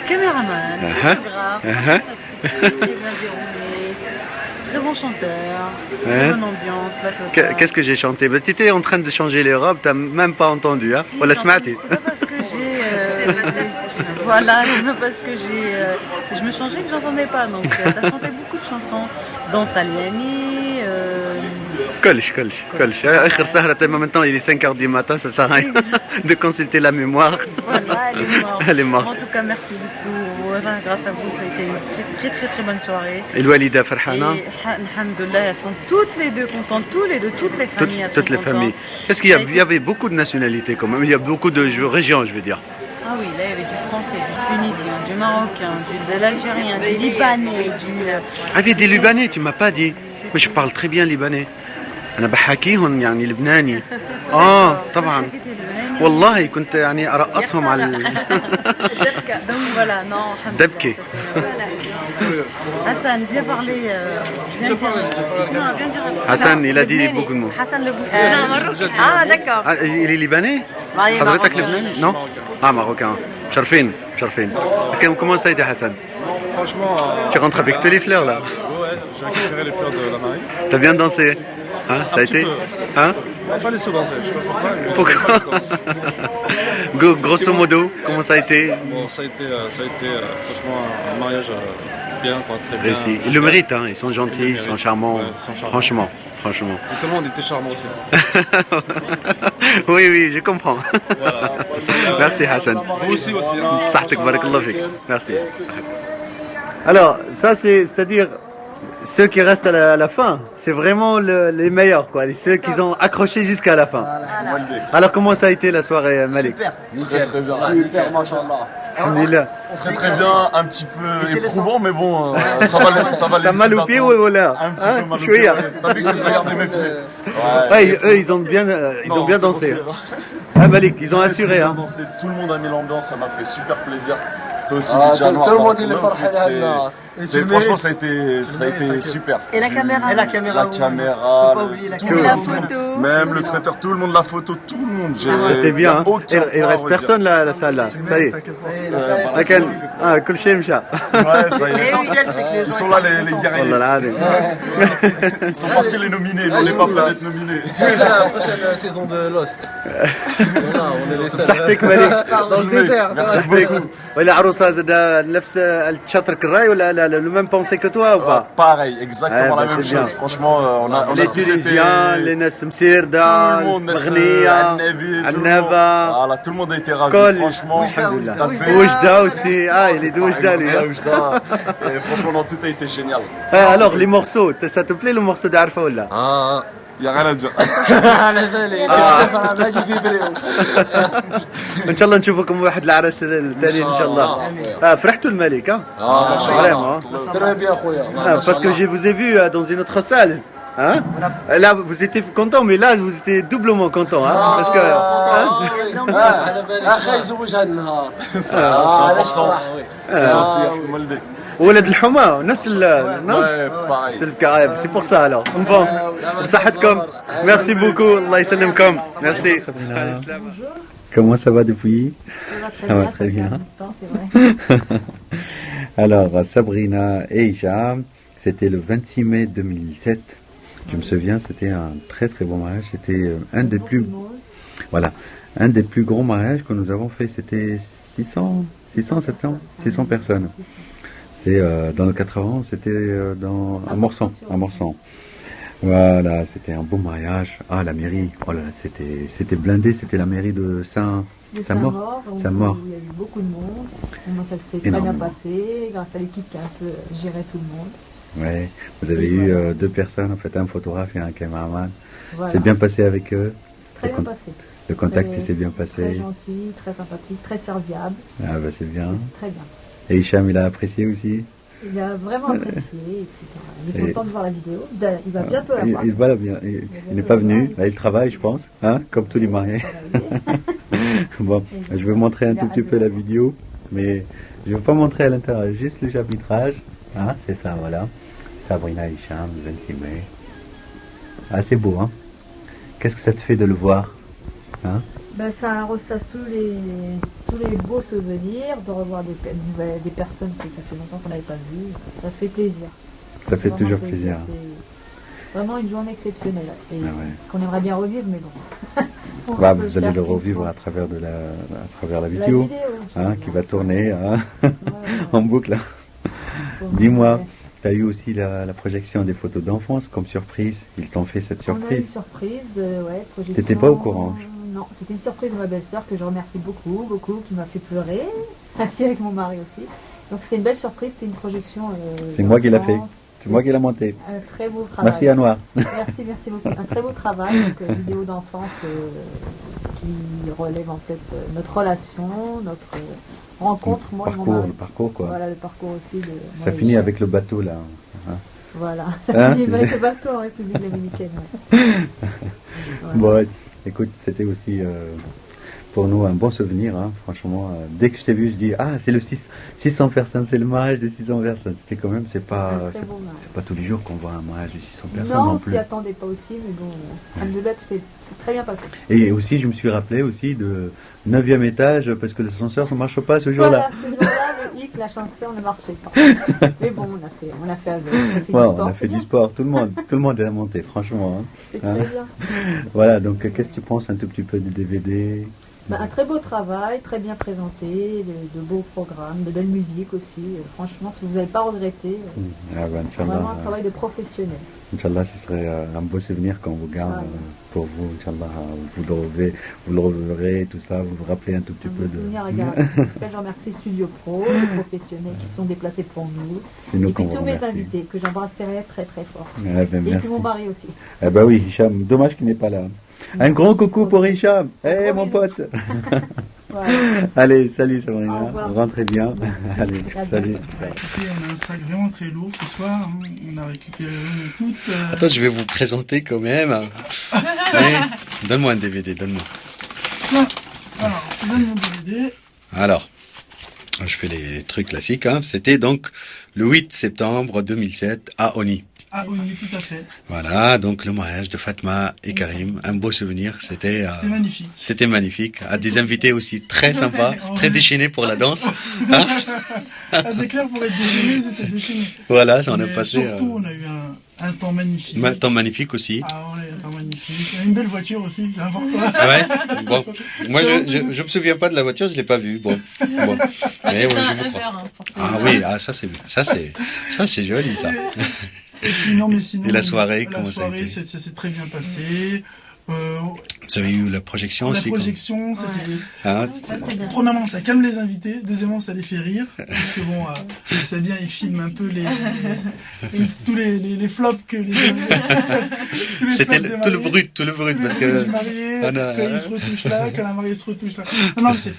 caméraman, photographe, très bien déroulé, très bon chanteur, très bonne ambiance, la totale. Qu'est-ce que j'ai chanté? Tu étais en train de changer les robes, tu n'as même pas entendu. Si, c'est pas parce que voilà, c'est pas parce que je me changeais que j'entendais pas. Donc, tu as chanté beaucoup de chansons, dont Taliani. Colch. Maintenant, il est 5h du matin, ça sert à rien de consulter la mémoire. Voilà, elle est morte. En tout cas, merci beaucoup. Voilà, grâce à vous, ça a été une très très très bonne soirée. Et Walida Farhana. Alhamdoulilah, elles sont toutes les deux contentes, toutes les familles. Toutes les familles. Est-ce qu'il y avait beaucoup de nationalités quand même? Il y a beaucoup de régions, je veux dire. Ah oui, là il y avait du français, du tunisien, du marocain, de l'algérien, du libanais, Ah, il y a des libanais, tu m'as pas dit. Mais je parle très bien libanais. أنا بحاكيهم يعني لبناني. طبعا. والله كنت يعني أرقصهم على دبكة. Hassan, viens parler. Hassan, il a dit beaucoup de mots. Hassan le Bouffon. Ah, d'accord. Il est libanais? حضرتك لبناني? Non? Marocain. شرفين. Comment ça a été, Hassan? Franchement. Tu rentres avec tous les fleurs là? Ouais, j'ai récupéré les fleurs de la mariée. T'as bien dansé? Ça a été? Pas les sous-danser, je sais pas pourquoi. Pourquoi? Grosso modo, comment ça a été? Bon, ça a été franchement un mariage bien, quoi, très bien. Réussi. Ils le méritent, ils sont gentils, ils sont charmants. Franchement. Et tout le monde était charmant aussi. Oui, je comprends. Voilà. Merci Hassan. Vous aussi. Sahtek, barakallah fik. Merci. Alors, ça c'est-à-dire ceux qui restent à la fin, c'est vraiment les meilleurs, quoi. Ceux qui ont accroché jusqu'à la fin. Alors, comment ça a été la soirée, Malik? Super, très bien. Super, machallah. Alhamdulillah. C'est très bien, un petit peu éprouvant, mais bon, ça va. T'as mal au pied ou là? Un petit peu mal au pied. T'as vu que j'ai regardé mes pieds. Ouais, eux, ils ont bien dansé. Malik, ils ont assuré. Tout le monde a mis l'ambiance, ça m'a fait super plaisir. Toi aussi, tout le monde il est farhé. Franchement, ça a été super. Et la caméra. La caméra, la photo. Même le traiteur, tout le monde, la photo, tout le monde. C'était bien. Il reste personne là, la salle là. Ça y est. Ouais, ça y est. L'essentiel, c'est que ils sont là, les guerriers. Ils sont partis les nominer. Ils voulaient pas peut-être nominer. C'est la prochaine saison de Lost. Voilà, on est les seuls. Dans le désert. Merci beaucoup. العروسة نفس الشطر كراي ولا le même pensée que toi ou pas? Pareil, exactement la même chose. Franchement, on a les Tunisiens, les ناس مسيردة, مغنية, Annaba. Voilà, tout le monde a été ravi. Franchement, Oujda aussi. Il est d'Oujda lui. Franchement, tout a été génial. Alors les morceaux, ça te plaît le morceau d'Arfa ou là? Il n'y a rien à dire. ان شاء الله نشوفكم واحد العرس الثاني ان شاء الله. فرحتوا الملك vraiment. Très bien خويا. Parce que je vous ai vu dans une autre salle. Là vous étiez content, mais là vous étiez doublement content, parce que c'est gentil. ولد الحمى نفس c'est pour ça alors. Bon, بصحتكم. Merci beaucoup. الله يسلمكم. Merci. Comment ça va depuis? Ça va très bien. Alors Sabrina et Hicham, c'était le 26 mai 2007. Je me souviens, c'était un très très bon mariage. C'était un des plus gros mariages que nous avons fait. C'était 600 personnes. Et dans le 80, c'était à Morsan. Voilà, c'était un beau mariage. La mairie, oh là, c'était blindé, c'était la mairie de Saint-Maur. Il y a eu beaucoup de monde. Ça s'est très bien passé, grâce à l'équipe qui a un peu géré tout le monde. Ouais, vous avez eu 2 personnes, en fait, un photographe et un caméraman. Voilà. C'est bien passé avec eux? Très bien passé. Le contact s'est bien passé? Très gentil, très sympathique, très serviable. C'est bien. Très bien. Et Hicham, il a apprécié aussi? Il a vraiment apprécié. Il est content de voir la vidéo. Il va bientôt la voir. Il n'est pas venu. Là, il travaille, je pense, comme tous les mariés. Bon, je vais montrer un tout petit peu la vidéo, mais je ne vais pas montrer à l'intérieur, juste le chapitrage. C'est ça, voilà. Sabrina et Hicham, le 26 mai. C'est beau, hein? Qu'est-ce que ça te fait de le voir? Ça ressasse tous les beaux souvenirs, de revoir des personnes que ça fait longtemps qu'on n'avait pas vues. Ça fait plaisir. Ça fait toujours plaisir. C'est vraiment une journée exceptionnelle et qu'on aimerait bien revivre, mais bon. Vous allez le revivre à travers la vidéo, qui va tourner en boucle. Dis-moi, tu as eu aussi la projection des photos d'enfance comme surprise. Ils t'ont fait cette surprise? On a eu une surprise, projection. T'étais pas au courant? Non, c'était une surprise de ma belle-sœur que je remercie beaucoup, qui m'a fait pleurer, ainsi avec mon mari aussi. Donc c'était une belle surprise, c'était une projection. C'est moi qui l'ai fait, c'est moi qui l'ai monté. Un très beau travail. Merci à Noir. Merci beaucoup. Un très beau travail, donc vidéo d'enfance qui relève en fait notre relation, notre rencontre. Moi, le parcours quoi. Voilà, le parcours aussi de. Ça finit avec le bateau là. Hein. Voilà, ça finit avec le bateau en République dominicaine. Ouais. Bon, écoute, c'était aussi pour nous un bon souvenir, hein, franchement. Dès que je t'ai vu, je dis c'est le 600 personnes, c'est le mariage de 600 personnes. C'était quand même, c'est pas tous les jours qu'on voit un mariage de 600 personnes non plus. Non, on s'y attendait pas aussi, mais bon, alhamdoulilah, tout est très bien passé. Et aussi, je me suis rappelé aussi de 9e étage, parce que l'ascenseur ne marche pas ce jour-là. Voilà, ce jour-là, le hic, l'ascenseur ne marchait pas. Mais bon, on a fait avec. On a fait du sport, tout le monde est monté, franchement. Hein. C'est très bien. Voilà, donc qu'est-ce que tu penses un tout petit peu du DVD? Un très beau travail, très bien présenté, de beaux programmes, de belle musique aussi. Franchement, si vous n'avez pas regretté, vraiment un travail de professionnel. Inch'Allah, ce serait un beau souvenir qu'on vous garde pour vous. Inch'Allah, vous le reverrez, tout ça, vous vous rappelez un tout petit peu de... En tout cas, je remercie Studio Pro, les professionnels qui sont déplacés pour nous. Et puis tous mes invités, que j'embrasserai très très fort. Et puis mon mari aussi. Eh ben oui, Hicham, dommage qu'il n'est pas là. Un gros coucou pour Hicham. Mon pote. Voilà. Allez, salut Sabrina. Rentrez bien. Allez, salut. On a un sac vraiment très lourd ce soir. On a récupéré toute... Attends, je vais vous présenter quand même. Donne-moi un DVD, donne-moi. Alors, je donne mon DVD. Alors, je fais les trucs classiques. Hein. C'était donc le 8 septembre 2007 à Oni. Ah oui, tout à fait. Voilà, donc le mariage de Fatma et Karim, un beau souvenir, c'était magnifique. C'était magnifique, à des invités aussi très sympas, très déchaînés pour la danse. Hein c'est clair, pour être déchaînés, c'était déchaîné. Voilà, ça on a passé. Surtout, on a eu un temps magnifique. Un temps magnifique aussi. Ah ouais, un temps magnifique. Une belle voiture aussi, c'est important. Ouais, bon. Moi, je me souviens pas de la voiture, je l'ai pas vue. Bon. Mais, oui, ça c'est joli ça. Et puis non, mais sinon. Et la soirée, comment ça a été? Ça s'est très bien passé. Vous avez eu la projection aussi? La projection, ça c'était bien. Premièrement, ça calme les invités. Deuxièmement, ça les fait rire. Parce que bon, c'est bien, ils filment un peu tous les flops que les. C'était tout le brut, parce que. Quand ils se retouchent là, quand la mariée se retouche là. Non, mais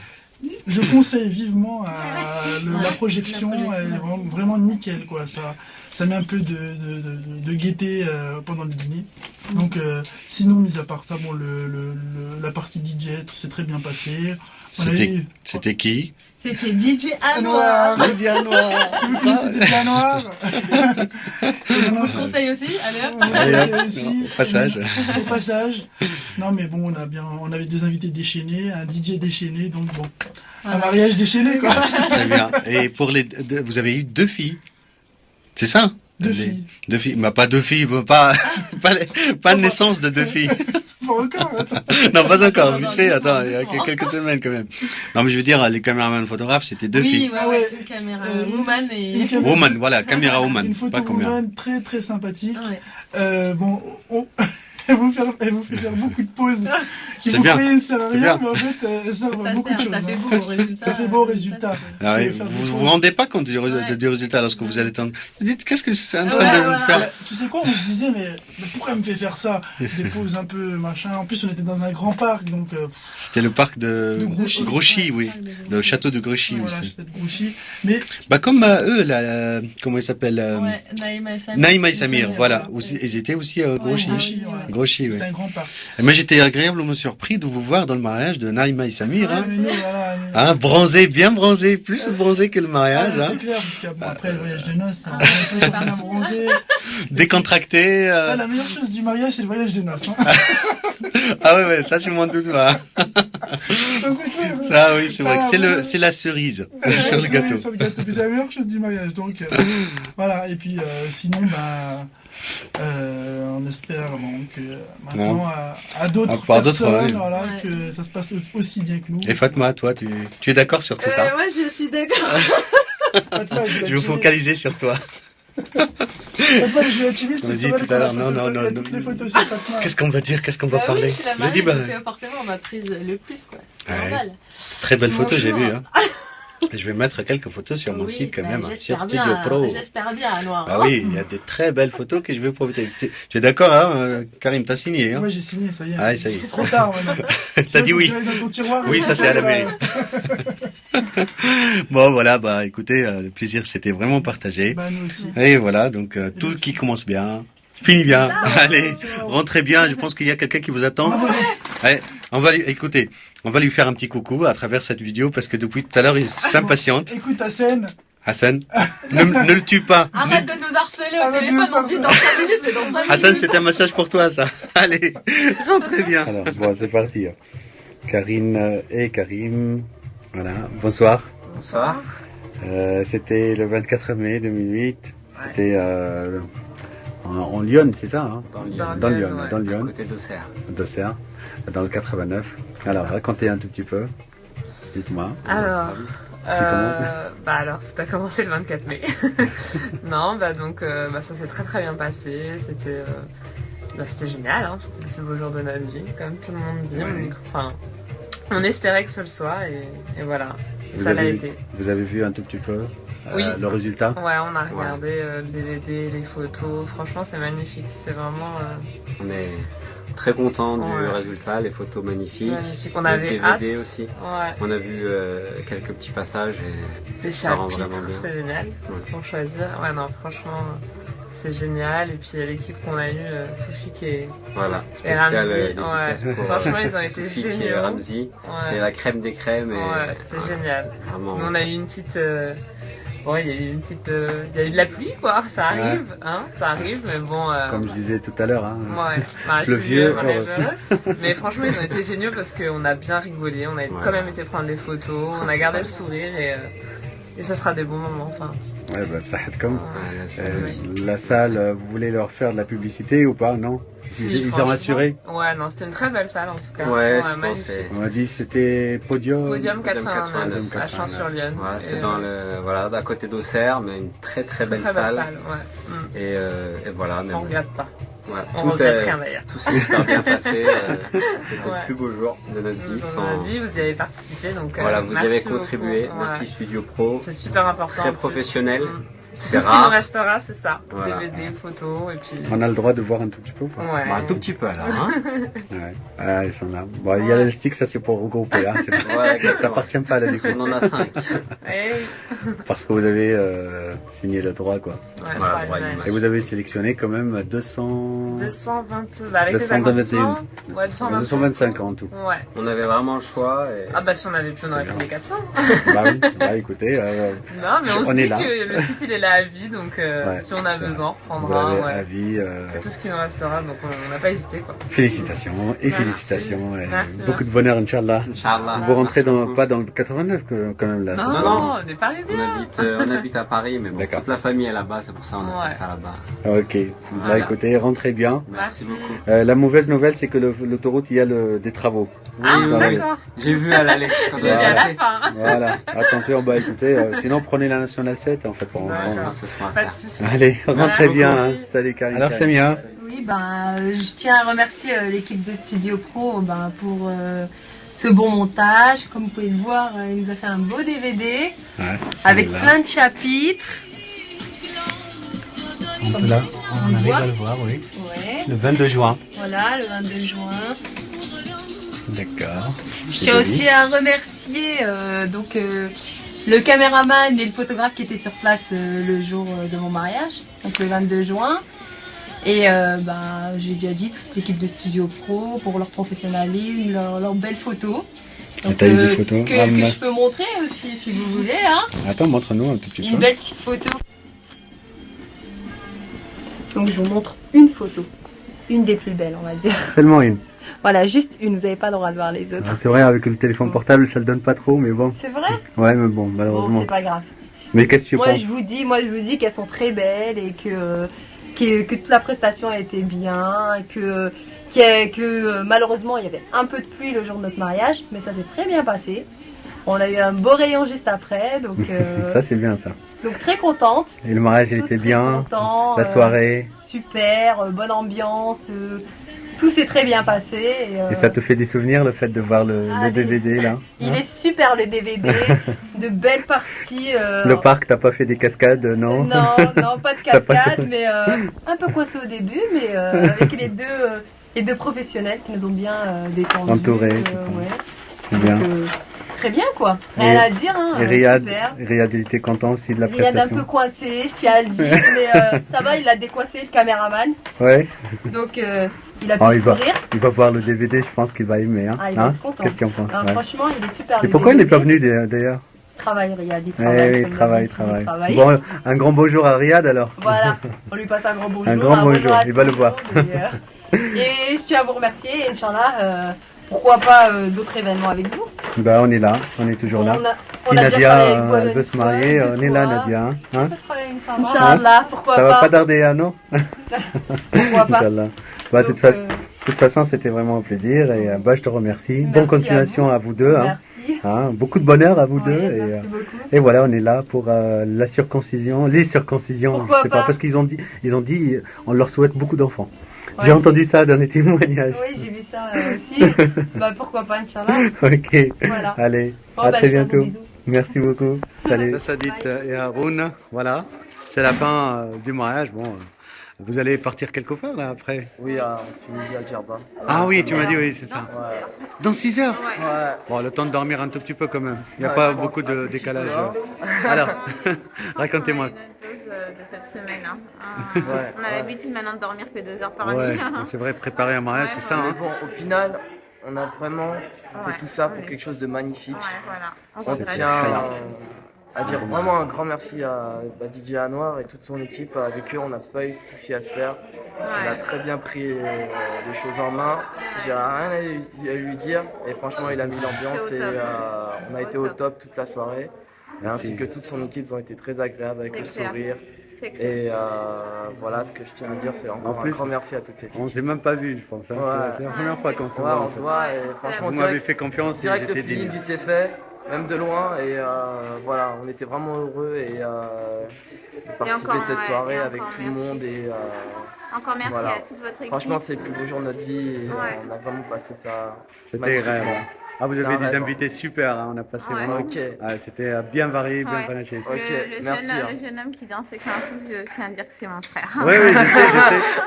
je conseille vivement la projection, elle est vraiment nickel quoi. Ça met un peu de gaieté pendant le dîner. Donc sinon, mis à part ça, bon, la partie DJ s'est très bien passée. C'était qui? C'était DJ Anwar. DJ Anwar. Si vous connaissez DJ Anwar. On se conseille aussi, allez au passage. Au passage. Non mais bon, on avait des invités déchaînés, un DJ déchaîné, donc bon. Un mariage déchaîné quoi. Très bien. Et vous avez eu 2 filles. C'est ça? Deux filles. Mais pas 2 filles, pas naissance de 2 filles. Pas encore. Non, pas encore. Vite fait, attends, il y a quelques semaines quand même. Non, mais je veux dire, les caméramans photographes, c'était 2 filles. Oui, ouais, une caméra woman et... Woman, voilà, caméra woman. Une photo woman très très sympathique. Bon, elle vous fait faire beaucoup de pauses qui vous croyez ne servent à rien, mais en fait, elles servent à beaucoup de choses. Ça fait beau résultat. Vous vous rendez pas compte du résultat lorsque vous allez tendre. Vous dites, qu'est-ce que c'est en train de vous faire? Tu sais quoi, on se disait, mais pourquoi elle me fait faire ça? Des pauses un peu machin. En plus, on était dans un grand parc, donc. C'était le parc de Grouchy, oui. Le château de Grouchy aussi. Voilà, château de Grouchy. Mais. Comme eux, là, comment ils s'appellent? Naïma et Samir, voilà. Ils étaient aussi à Grouchy. Grouchy, oui. C'est un grand parc. Moi, j'étais agréablement surpris de vous voir dans le mariage de Naïma et Samir. Bronzé, bien bronzé, plus bronzé que le mariage. C'est clair, parce qu'après le voyage de noces, on est un peu bien bronzé. Décontracté. La meilleure chose du mariage, c'est le voyage de noces. Ah ouais, ça, je m'en doute pas. Ça, oui, c'est vrai que c'est la cerise sur le gâteau. C'est la meilleure chose du mariage. Donc, voilà. Et puis, sinon, on espère que maintenant à d'autres personnes, que ça se passe aussi bien que nous. Et Fatma, toi, tu es d'accord sur tout ça? Ouais, je suis d'accord. Je vais me focaliser sur toi. Fatma, je vais la tuer, c'est sur elle qu'on a fait toutes les photos sur Fatma. Qu'est-ce qu'on va dire? Qu'est-ce qu'on va parler? Oui, je suis la mariée, donc forcément on m'a prise le plus, quoi. C'est normal. Très belle photo, j'ai vu. Je vais mettre quelques photos sur mon site quand même, sur Studio Pro. J'espère bien, Anouar. Ah oui, il y a des très belles photos que je vais profiter. Tu es d'accord, hein, Karim, t'as signé, hein? Oui, j'ai signé, ça y est. Ah, ça y est. C'est trop tard maintenant. T'as dit oui. Dans ton tiroir, oui, ça c'est à la mairie. Bon, voilà, bah écoutez, le plaisir c'était vraiment partagé. Bah, nous aussi. Et voilà, donc tout qui commence bien. Fini bien. Ciao. Allez, rentrez bien. Je pense qu'il y a quelqu'un qui vous attend. Allez, écoutez, on va lui faire un petit coucou à travers cette vidéo parce que depuis tout à l'heure, il s'impatiente. Écoute, Hassan. Hassan, ne le tue pas. Arrête de nous harceler au téléphone, on dit dans 5 minutes, c'est dans 5 minutes. Hassan, c'est un massage pour toi, ça. Allez, rentrez bien. Alors, bon, c'est parti. Karine et Karim. Voilà, bonsoir. Bonsoir. C'était le 24 mai 2008. C'était en Lyon, c'est ça, hein? Dans Lyon, dans Lyon. Côté d'Auxerre. D'Auxerre, dans le 89. Alors, racontez un tout petit peu. Dites-moi. Alors, alors, tout a commencé le 24 mai. Non, donc, ça s'est très très bien passé. C'était génial, hein. C'était le plus beau jour de notre vie, comme tout le monde dit. Ouais. Enfin, on espérait que ce le soit, et voilà. Ça l'a été. Vous avez vu un tout petit peu oui. Le résultat? Ouais, on a regardé le DVD, les photos. Franchement, c'est magnifique. C'est vraiment. On est très content du résultat, les photos magnifiques. Magnifique. On avait DVD aussi. Ouais. On a vu quelques petits passages et les ça rend vraiment bien. C'est génial. Pour choisir. Ouais, non, franchement. C'est génial, et puis l'équipe qu'on a eue, Toufik et spécial Ramzi, franchement ils ont été géniaux. Et Ramzi, c'est la crème des crèmes. Ouais, c'est génial. Vraiment. Nous on a eu une petite, il y a eu il y a eu de la pluie quoi, ça arrive, hein, ça arrive, mais bon. Comme je disais tout à l'heure, hein. Ouais, pluvieux. Mais franchement ils ont été géniaux parce qu'on a bien rigolé, on a quand même été prendre des photos, on a gardé le sourire et ça sera des bons moments, enfin. Ouais, ça aide comme. La salle, vous voulez leur faire de la publicité ou pas, non? Ils ont assuré? Ouais, non, c'était une très belle salle en tout cas. Ouais, magnifique. On a dit c'était Podium 89 à Champs-sur-Lyon. Voilà, c'est à côté d'Auxerre, mais une très très belle salle. Et voilà. On regrette pas. Ouais, on regrette rien d'ailleurs. Tout s'est super bien passé. C'était le plus beau jour de notre vie. Vous y avez participé, donc voilà, vous y avez contribué. Merci Studio Pro. C'est super important. Très professionnel. Tout ce qui nous restera, c'est ça. Voilà. DVD, photos, et puis... On a le droit de voir un tout petit peu ou pas? Ouais. Un tout petit peu alors, hein. Ouais, ils sont là. Bon, il y a l'élastique, ça c'est pour regrouper, hein. Ça appartient pas à la déco. On en a 5. Parce que vous avez signé le droit, quoi. Ouais, et vous avez sélectionné quand même 220... avec 221. Ouais, 225 en tout. Ouais. On avait vraiment le choix. Et... si on avait pu, on aurait pris les 400. Bah écoutez, non, mais on se dit que le site il est là à vie, donc si on a besoin, on prendra. À vie, c'est tout ce qui nous restera, donc on n'a pas hésité, quoi. Félicitations et félicitations. Merci, beaucoup de bonheur, Inch'Allah. Vous rentrez pas dans le 89 quand même là. Non, on est parisiens. On habite à Paris, mais bon, toute la famille est là-bas, c'est pour ça qu'on a fait ça là-bas. Ok, bah écoutez, rentrez bien. Merci beaucoup. La mauvaise nouvelle, c'est que l'autoroute, il y a des travaux. Oui, d'accord. J'ai vu à l'aller. Il est à la fin. Voilà, attention, bah écoutez, sinon prenez la Nationale 7 en fait. Pas de soucis. Allez, rentrez bien. Hein. Salut Karine. Alors Samia. Oui, je tiens à remercier l'équipe de Studio Pro pour ce bon montage. Comme vous pouvez le voir, il nous a fait un beau DVD avec plein de chapitres. Là, on arrive à le voir, oui. Ouais. Le 22 juin. Voilà, le 22 juin. D'accord. Je tiens aussi à remercier le caméraman et le photographe qui étaient sur place le jour de mon mariage, donc le 22 juin. Et j'ai déjà dit toute l'équipe de Studio Pro pour leur professionnalisme, leurs belles photos. Donc, t'as eu des photos que je peux montrer aussi si vous voulez. Hein. Attends, montre-nous un tout petit peu. Une belle petite photo. Donc je vous montre une photo, une des plus belles on va dire. Seulement une. Voilà, juste une, vous n'avez pas le droit de voir les autres. C'est vrai, avec le téléphone portable, ça le donne pas trop, mais bon. C'est vrai? Ouais, mais bon, malheureusement. Bon, c'est pas grave. Mais qu'est-ce que tu penses? Moi, je vous dis qu'elles sont très belles et que toute la prestation a été bien, que malheureusement, il y avait un peu de pluie le jour de notre mariage, mais ça s'est très bien passé. On a eu un beau rayon juste après, donc... ça, c'est bien, ça. Donc, très contente. Et le mariage, il était bien. La soirée. Super, bonne ambiance... tout s'est très bien passé. Et ça te fait des souvenirs, le fait de voir le DVD là? Il est super le DVD, de belles parties. Le parc, t'as pas fait des cascades, non? Non, pas de cascades, mais un peu coincé au début, mais avec les deux professionnels qui nous ont bien détendus. Entourés. C'est bien. Très bien quoi, rien à dire, hein, et Riyad, super. Riyad, il était content aussi de la prestation. Riyad un peu coincé, je tiens à le dire, mais ça va, il a décoincé le caméraman. Ouais. Donc il a pu sourire. Il va voir le DVD, je pense qu'il va aimer. Hein. Il va être content. Qu'est-ce qu'il en pense? Franchement, il est super. Et pourquoi il n'est pas venu d'ailleurs? Travaille Riyad, il travaille. Il travaille. Bon, un grand bonjour à Riyad alors. Voilà, on lui passe un grand bonjour. Un grand bonjour, il va le voir. Et je tiens à vous remercier, Inch'Allah. Pourquoi pas d'autres événements avec vous? On est là, on est toujours là. Si Nadia veut se marier, on est là, Nadia. Hein? Inch'Allah, pourquoi pas? Ça va pas tarder, hein, non? Pourquoi pas? De toute façon, c'était vraiment un plaisir et je te remercie. Bonne continuation à vous deux. Hein? Beaucoup de bonheur à vous deux. Et voilà, on est là pour la circoncision, les circoncisions. Pourquoi je sais pas, parce qu'ils ont dit, on leur souhaite beaucoup d'enfants. Ouais, j'ai entendu ça dans les témoignages. Oui, j'ai vu ça aussi. Pourquoi pas, Inch'Allah. Ok. Voilà. Allez, à très bientôt. Merci beaucoup. Salut. Sadit et Haroun, voilà. C'est la fin du mariage. Bon, vous allez partir quelque part là après? Oui, en Tunisie, à Djerba. Ah oui, tu m'as dit, oui, c'est ça. Ouais. Dans 6 heures? Ouais. Bon, le temps de dormir un tout petit peu quand même. Il n'y a pas beaucoup de décalage. Alors, racontez-moi. De cette semaine. On a l'habitude maintenant de dormir que 2 heures par nuit. C'est vrai, préparer un mariage, c'est ça. Mais bon, au final, on a vraiment fait tout ça pour quelque chose de magnifique. On tient à dire vraiment un grand merci à DJ Anwar et toute son équipe. Avec eux, on n'a pas eu de soucis à se faire. On a très bien pris les choses en main. J'ai rien à lui dire. Et franchement, il a mis l'ambiance et on a été au top toute la soirée. Ainsi que toute son équipe, ils ont été très agréables avec le sourire. Et voilà, ce que je tiens à dire, c'est encore un grand merci à toute cette équipe. On s'est même pas vu, je pense. C'est la première fois qu'on se voit. On se voit et franchement, vous m'avez fait confiance. Direct, le feeling il s'est fait, même de loin. Et voilà, on était vraiment heureux de participer à cette soirée avec tout le monde. Encore merci à toute votre équipe. Franchement, c'est le plus beau jour de notre vie. Et on a vraiment passé ça. C'était réel. Ah, vous avez des invités super, hein, on a passé vraiment. C'était bien varié, bien panaché. Le jeune homme qui dansait comme un fou, je tiens à dire que c'est mon frère. Oui,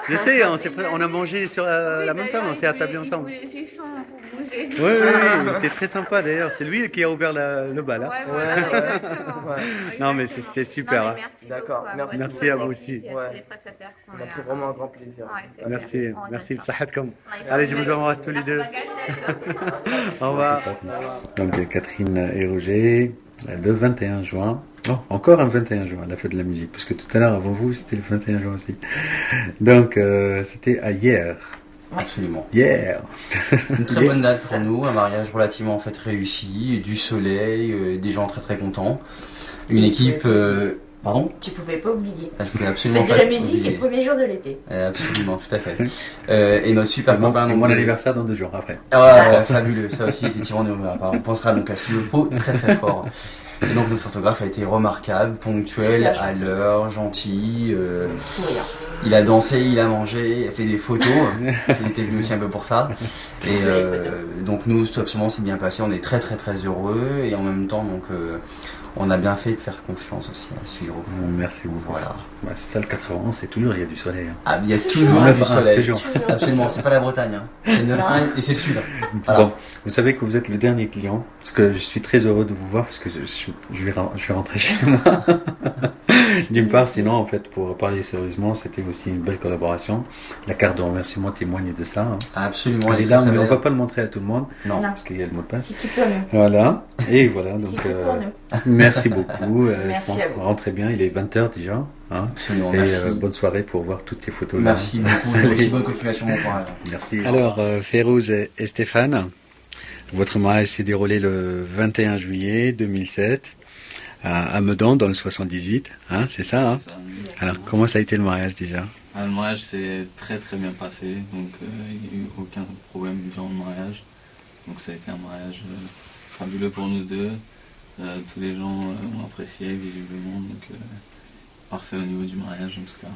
je sais, on a mangé sur la même table, on s'est attablés ensemble. J'ai eu son pour bouger. Oui, il était très sympa d'ailleurs, c'est lui qui a ouvert le bal. Hein. Non, mais c'était super. D'accord, merci à vous aussi. On a pris vraiment un grand plaisir. Merci, Sahatkom. Allez, je vous embrasse tous les deux. Au revoir. Donc Catherine et Roger, le 21 juin. Oh, encore un 21 juin, la fête de la musique, parce que tout à l'heure avant vous, c'était le 21 juin aussi. Donc c'était à hier. Absolument. Hier. Une très bonne date pour nous, un mariage relativement en fait réussi, du soleil, des gens très très contents. Une équipe. Pardon? Tu pouvais pas oublier. Je voulais absolument Fête de la musique et le premier jour de l'été. Absolument, tout à fait. Et notre super copain. Mon anniversaire dans 2 jours après. Fabuleux. Ça aussi, effectivement, on pensera donc à Studio Po très très fort. Et donc notre photographe a été remarquable, ponctuel, à l'heure, gentil. Il a dansé, il a mangé, il a fait des photos. Il était venu aussi un peu pour ça. Et donc nous, absolument, c'est bien passé. On est très très très heureux et en même temps donc. On a bien fait de faire confiance aussi à suivre. Merci beaucoup. Voilà. C'est ça le 91, c'est toujours il y a du soleil. Hein. Ah, il y a toujours du soleil. Toujours. Absolument, c'est pas la Bretagne. Hein. C'est le 9-1 et c'est le sud. Voilà. Bon, vous savez que vous êtes le dernier client, parce que je suis très heureux de vous voir, parce que je vais rentrer chez moi. D'une part, sinon, en fait, pour parler sérieusement, c'était aussi une belle collaboration. La carte de remerciement témoigne de ça. Hein. Absolument. Elle est là, mais on ne va pas le montrer à tout le monde. Non. Parce qu'il y a le mot de passe. Si tu peux mieux. Voilà. Et voilà. Donc, merci beaucoup. Merci je pense à vous. Rentrez bien, il est 20h déjà. Hein. Absolument, et merci. Bonne soirée pour voir toutes ces photos. Merci beaucoup. Aussi bonne continuation, mon courage. Merci. Alors, Férouz et Stéphane, votre mariage s'est déroulé le 21 juillet 2007. À Meudon, dans le 78, hein, c'est ça, hein? Alors, comment ça a été le mariage déjà? Le mariage s'est très très bien passé, donc il n'y a eu aucun problème durant le mariage. Donc ça a été un mariage fabuleux pour nous deux. Tous les gens ont apprécié visiblement, donc parfait au niveau du mariage en tout cas.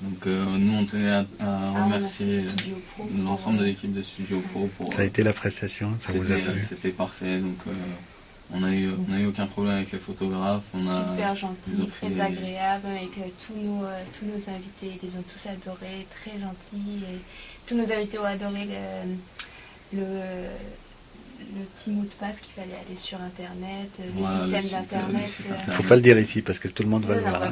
Donc nous on tenait à remercier l'ensemble de l'équipe de Studio Pro pour... Ça a été la prestation, ça vous a plu? C'était parfait, donc on n'a eu aucun problème avec les photographes. Super gentil, très agréable, avec tous nos invités, ils ont tous adoré, très gentils. Et tous nos invités ont adoré le petit mot de passe qu'il fallait aller sur Internet, le système d'Internet. Il ne faut pas le dire ici parce que tout le monde va le voir.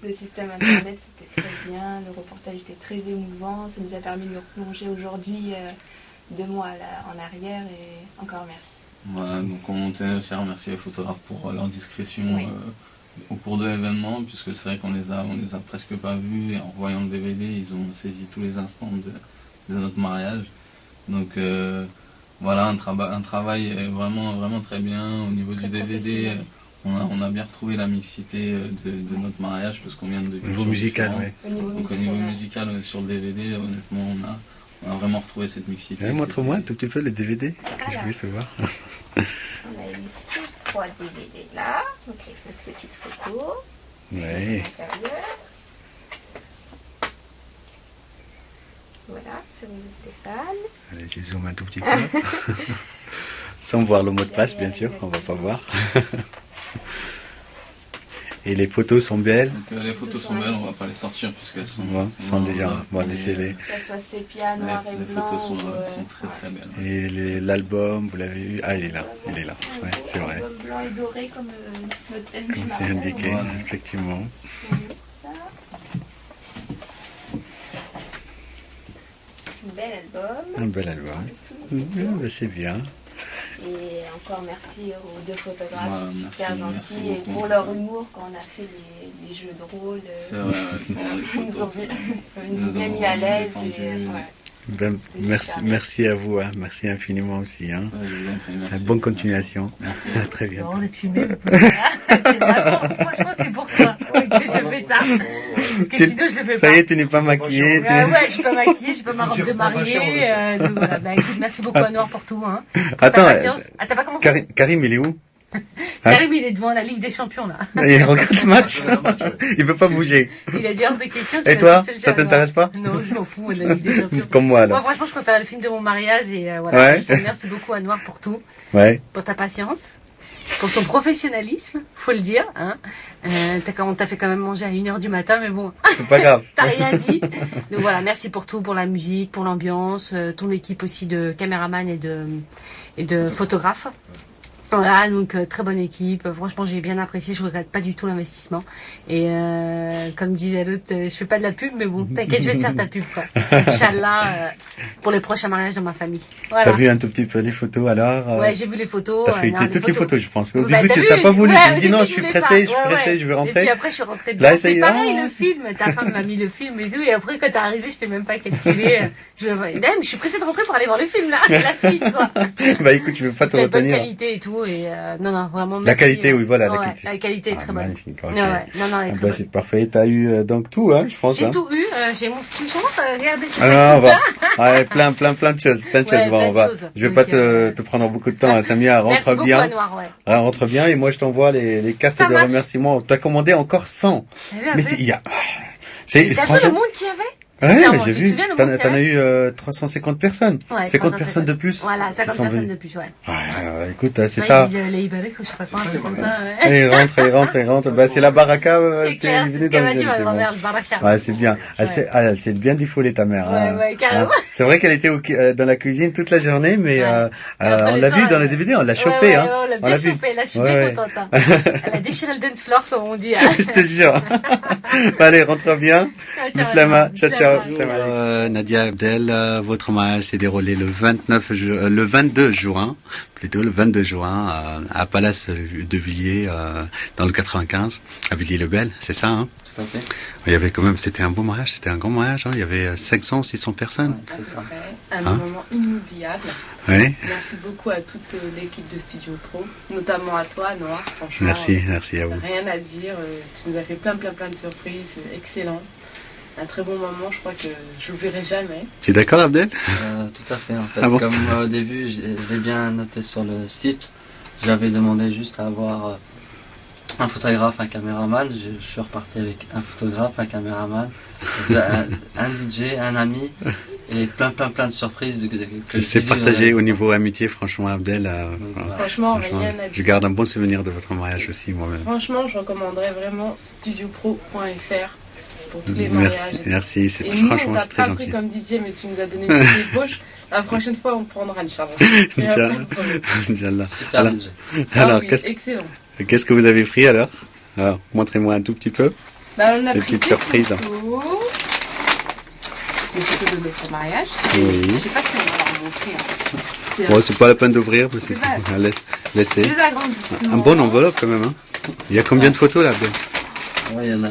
Le système Internet, c'était très bien, le reportage était très émouvant, ça nous a permis de nous replonger aujourd'hui 2 mois en arrière et encore merci. Voilà, donc on tenait aussi à remercier les photographes pour leur discrétion au cours de l'événement, puisque c'est vrai qu'on les a presque pas vus, et en voyant le DVD, ils ont saisi tous les instants de notre mariage. Donc voilà, un travail vraiment très bien. Au niveau du DVD, on a bien retrouvé la mixité de notre mariage, parce qu'on vient de... Au niveau musical, oui. Donc au niveau musical, sur le DVD, honnêtement, on a vraiment retrouvé cette mixité. Montre-moi un tout petit peu le DVD, que je voulais savoir. On a eu ces 3 DVD là, donc avec notre petite photo. Oui. Voilà, famille Stéphane. Allez, je zoome un tout petit peu. Sans voir le mot de passe, bien sûr, on va pas voir. Et les photos sont belles. Donc, les photos sont belles, on va pas les sortir puisqu'elles sont déjà... Bon, laissez-les. Que ce soit sépia, noir et blanc. Les photos sont très belles. Et l'album, vous l'avez vu? Ah, il est là. Ouais, c'est vrai. L'album blanc et doré comme notre thème du mariage. C'est indiqué, effectivement. Un bel album. C'est bien. Et encore merci aux 2 photographes, super gentils, et pour leur humour quand on a fait les jeux de rôle. C'est vrai, ils nous ont bien mis à l'aise. Merci à vous, hein. Merci infiniment aussi. Hein. Bonne continuation. Merci. Très bien. On est filmé. Franchement, c'est pour toi que je fais ça. Parce que sinon, je le fais pas. Ça y est, tu n'es pas maquillée. Ouais, je suis pas maquillée, j'ai pas ma robe de mariée. Donc voilà, écoute, merci beaucoup à Noir pour tout. Hein. Attends, t'as pas commencé? Karim, il est où? Karim, il est devant la Ligue des Champions là. Il regarde le match. Il veut pas bouger. Il a dit hors de question. Et toi, ça t'intéresse pas? Non, je m'en fous de la Ligue des Champions. Comme moi alors. Moi, franchement, je préfère le film de mon mariage et voilà. Ouais. Merci beaucoup à Noir pour tout. Ouais. Pour ta patience. Pour ton professionnalisme, faut le dire. Hein. On t'a fait quand même manger à 1h du matin, mais bon. C'est pas grave. T'as rien dit. Donc voilà, merci pour tout, pour la musique, pour l'ambiance, ton équipe aussi de caméraman et de photographes. Voilà, donc très bonne équipe. Franchement, j'ai bien apprécié. Je regrette pas du tout l'investissement. Et comme disait l'autre, je fais pas de la pub, mais bon, t'inquiète, je vais te faire ta pub, quoi. Inch'Allah, pour les prochains mariages de ma famille. Voilà. T'as vu un tout petit peu les photos alors? Ouais, j'ai vu les photos. T'as fait toutes les photos, je pense. Au début, tu t'as pas voulu. Tu me dis non, je suis pressé, je vais rentrer. Et puis après, je suis rentrée dedans. C'est pareil, le film. Ta femme m'a mis le film et tout. Et après, quand t'es arrivé, je t'ai même pas calculé. Je suis pressée de rentrer pour aller voir le film, là. C'est la suite, quoi. Bah écoute, je veux pas te retenir. Bonne qualité et tout. Et non, vraiment. La qualité, oui, voilà, la qualité est très bonne. Magnifique. Okay. Non, elle est très bonne. C'est parfait. T'as eu donc tout, hein, je pense. J'ai tout eu. J'ai mon stylo. Regardez, c'est ouais, plein de choses. Je vais pas te prendre beaucoup de temps. Samia, rentre bien. Rentre bien. Et moi, je t'envoie les cartes de remerciements. T'as commandé encore 100. Mais il y a. C'est le monde qu'il y avait. Ouais, mais j'ai vu. T'en as eu 350 personnes. Ouais, 50 personnes de plus. Voilà, 50 personnes de plus, ouais. Ouais, écoute, c'est ça. Les Ibarek, je sais pas quoi, un truc comme ça. Il rentre. Bah, c'est la baraka. C'est ce qu'elle m'a dit, ma grand-mère, le baraka. Ouais, c'est bien. Elle s'est bien défoulée, ta mère. Ouais, carrément. C'est vrai qu'elle était dans la cuisine toute la journée, mais on l'a vu dans les DVD, on l'a chopé, hein. On l'a bien chopé, là, je suis bien contente. Elle a déchiré le dance floor, comme on dit. Je te jure. Allez, rentre bien. Bislama. Ciao. Nadia Abdel, votre mariage s'est déroulé le 22 juin, à Palace de Villiers, dans le 95, à Villiers-le-Bel, c'est ça, hein? Tout à fait. Il y avait quand même, c'était un beau mariage, c'était un grand mariage, hein? Il y avait 500, 600 personnes. Ouais, c'est ça. Un moment inoubliable. Oui. Merci beaucoup à toute l'équipe de Studio Pro, notamment à toi, Noir. Franchement, merci à vous. Rien à dire, tu nous as fait plein de surprises, excellent. Un très bon moment, je crois que je l'oublierai jamais. Tu es d'accord, Abdel? Tout à fait, en fait. Comme au début, je l'ai bien noté sur le site, j'avais demandé juste à avoir un photographe, un caméraman. Je suis reparti avec un photographe, un caméraman, un DJ, un ami et plein de surprises. C'est partagé au niveau amitié, franchement, Abdel. Franchement, rien à dire. Je garde un bon souvenir de votre mariage aussi, moi-même. Franchement, je recommanderais vraiment studiopro.fr pour tous les mariages. Merci, c'est et nous, franchement on t'a très pas gentil. pris comme DJ, mais tu nous as donné une petite ébauche. La prochaine fois, on prendra, Inch'Allah. Inch'Allah. Alors, excellent. Qu'est-ce que vous avez pris alors? Montrez-moi un tout petit peu. Bah, on a des pris petites surprises. Des photos de notre mariage. Oui. Je sais pas si on va leur montrer. Hein. Bon, c'est pas la peine d'ouvrir, mais laissez. Des agrandissements. Un bon enveloppe quand même. Hein. Il y a combien de photos là? Il y en a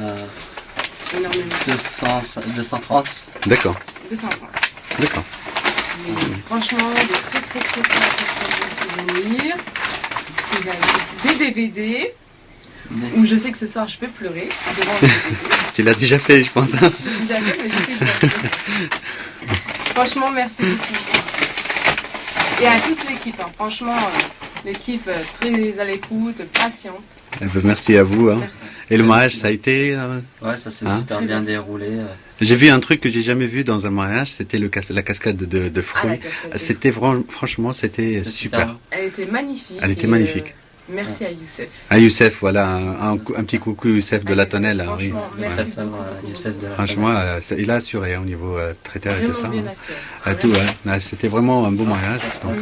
230. D'accord. 230. D'accord. Franchement, des très bons souvenirs. Des DVD. Où je sais que ce soir je peux pleurer devant le DVD. Tu l'as déjà fait, je pense. Je l'ai déjà fait, mais je sais que je vais pleurer. Franchement, merci beaucoup. Et à toute l'équipe, hein. Franchement, l'équipe très à l'écoute, patiente. Merci à vous. Hein. Merci. Et le mariage, ça a été Ouais, ça s'est super bien déroulé. J'ai vu un truc que j'ai jamais vu dans un mariage, c'était la cascade de fruits. C'était franchement, c'était super. Elle était magnifique. Elle était magnifique. Merci à Youssef. À Youssef, voilà, un petit coucou Youssef de la Tonnelle. Oui. Merci Youssef de la franchement, il a assuré au niveau traiteur et tout ça. Bien assuré. Tout, ouais. C'était vraiment un beau mariage. Donc,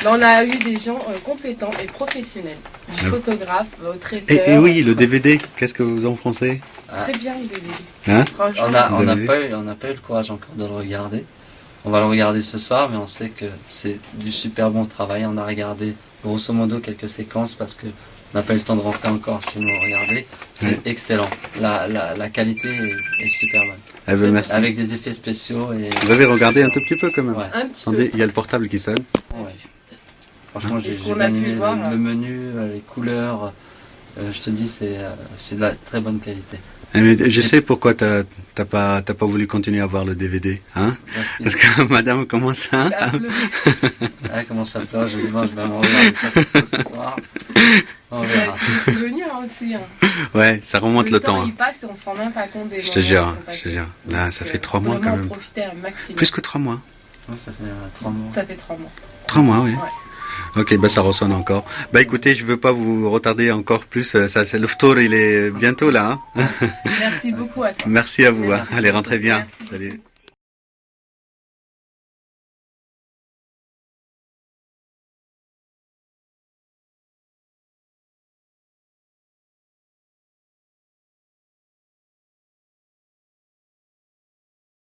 on a eu des gens compétents et professionnels. Du photographe au traiteur. Et oui, le DVD, qu'est-ce que vous en pensez? Très bien le DVD. Hein? On n'a pas eu le courage encore de le regarder. On va le regarder ce soir, mais on sait que c'est du super bon travail. On a regardé grosso modo quelques séquences parce que on n'a pas eu le temps de rentrer encore chez nous regarder. C'est excellent. La qualité est super bonne. Eh ben, merci. Avec des effets spéciaux. Et... Vous avez regardé un tout petit peu quand même? Ouais. Attendez, il y a le portable qui sonne. Ouais. Franchement, j'ai bien aimé le menu, les couleurs. Je te dis, c'est de la très bonne qualité. Mais je sais pourquoi t'as pas voulu continuer à voir le DVD, hein? Parce que madame commence à... Elle commence à pleurer, je dis bon, je vais m'en regarder ça ce soir. On verra. C'est des souvenirs aussi. Hein. Ouais, ça remonte le temps. Il passe et on se rend même pas compte des je te jure. Là, ça fait 3 mois quand même. Profiter un maximum. Plus que 3 mois. Ouais, ça fait 3 mois. Ça fait 3 mois. 3 mois, oui. Ouais. Ok, bah ça ressonne encore. Bah écoutez, je veux pas vous retarder encore plus. Le ftour, il est bientôt là. Hein. Merci beaucoup à toi. Merci à vous. Hein. Allez, rentrez bien. Merci. Salut.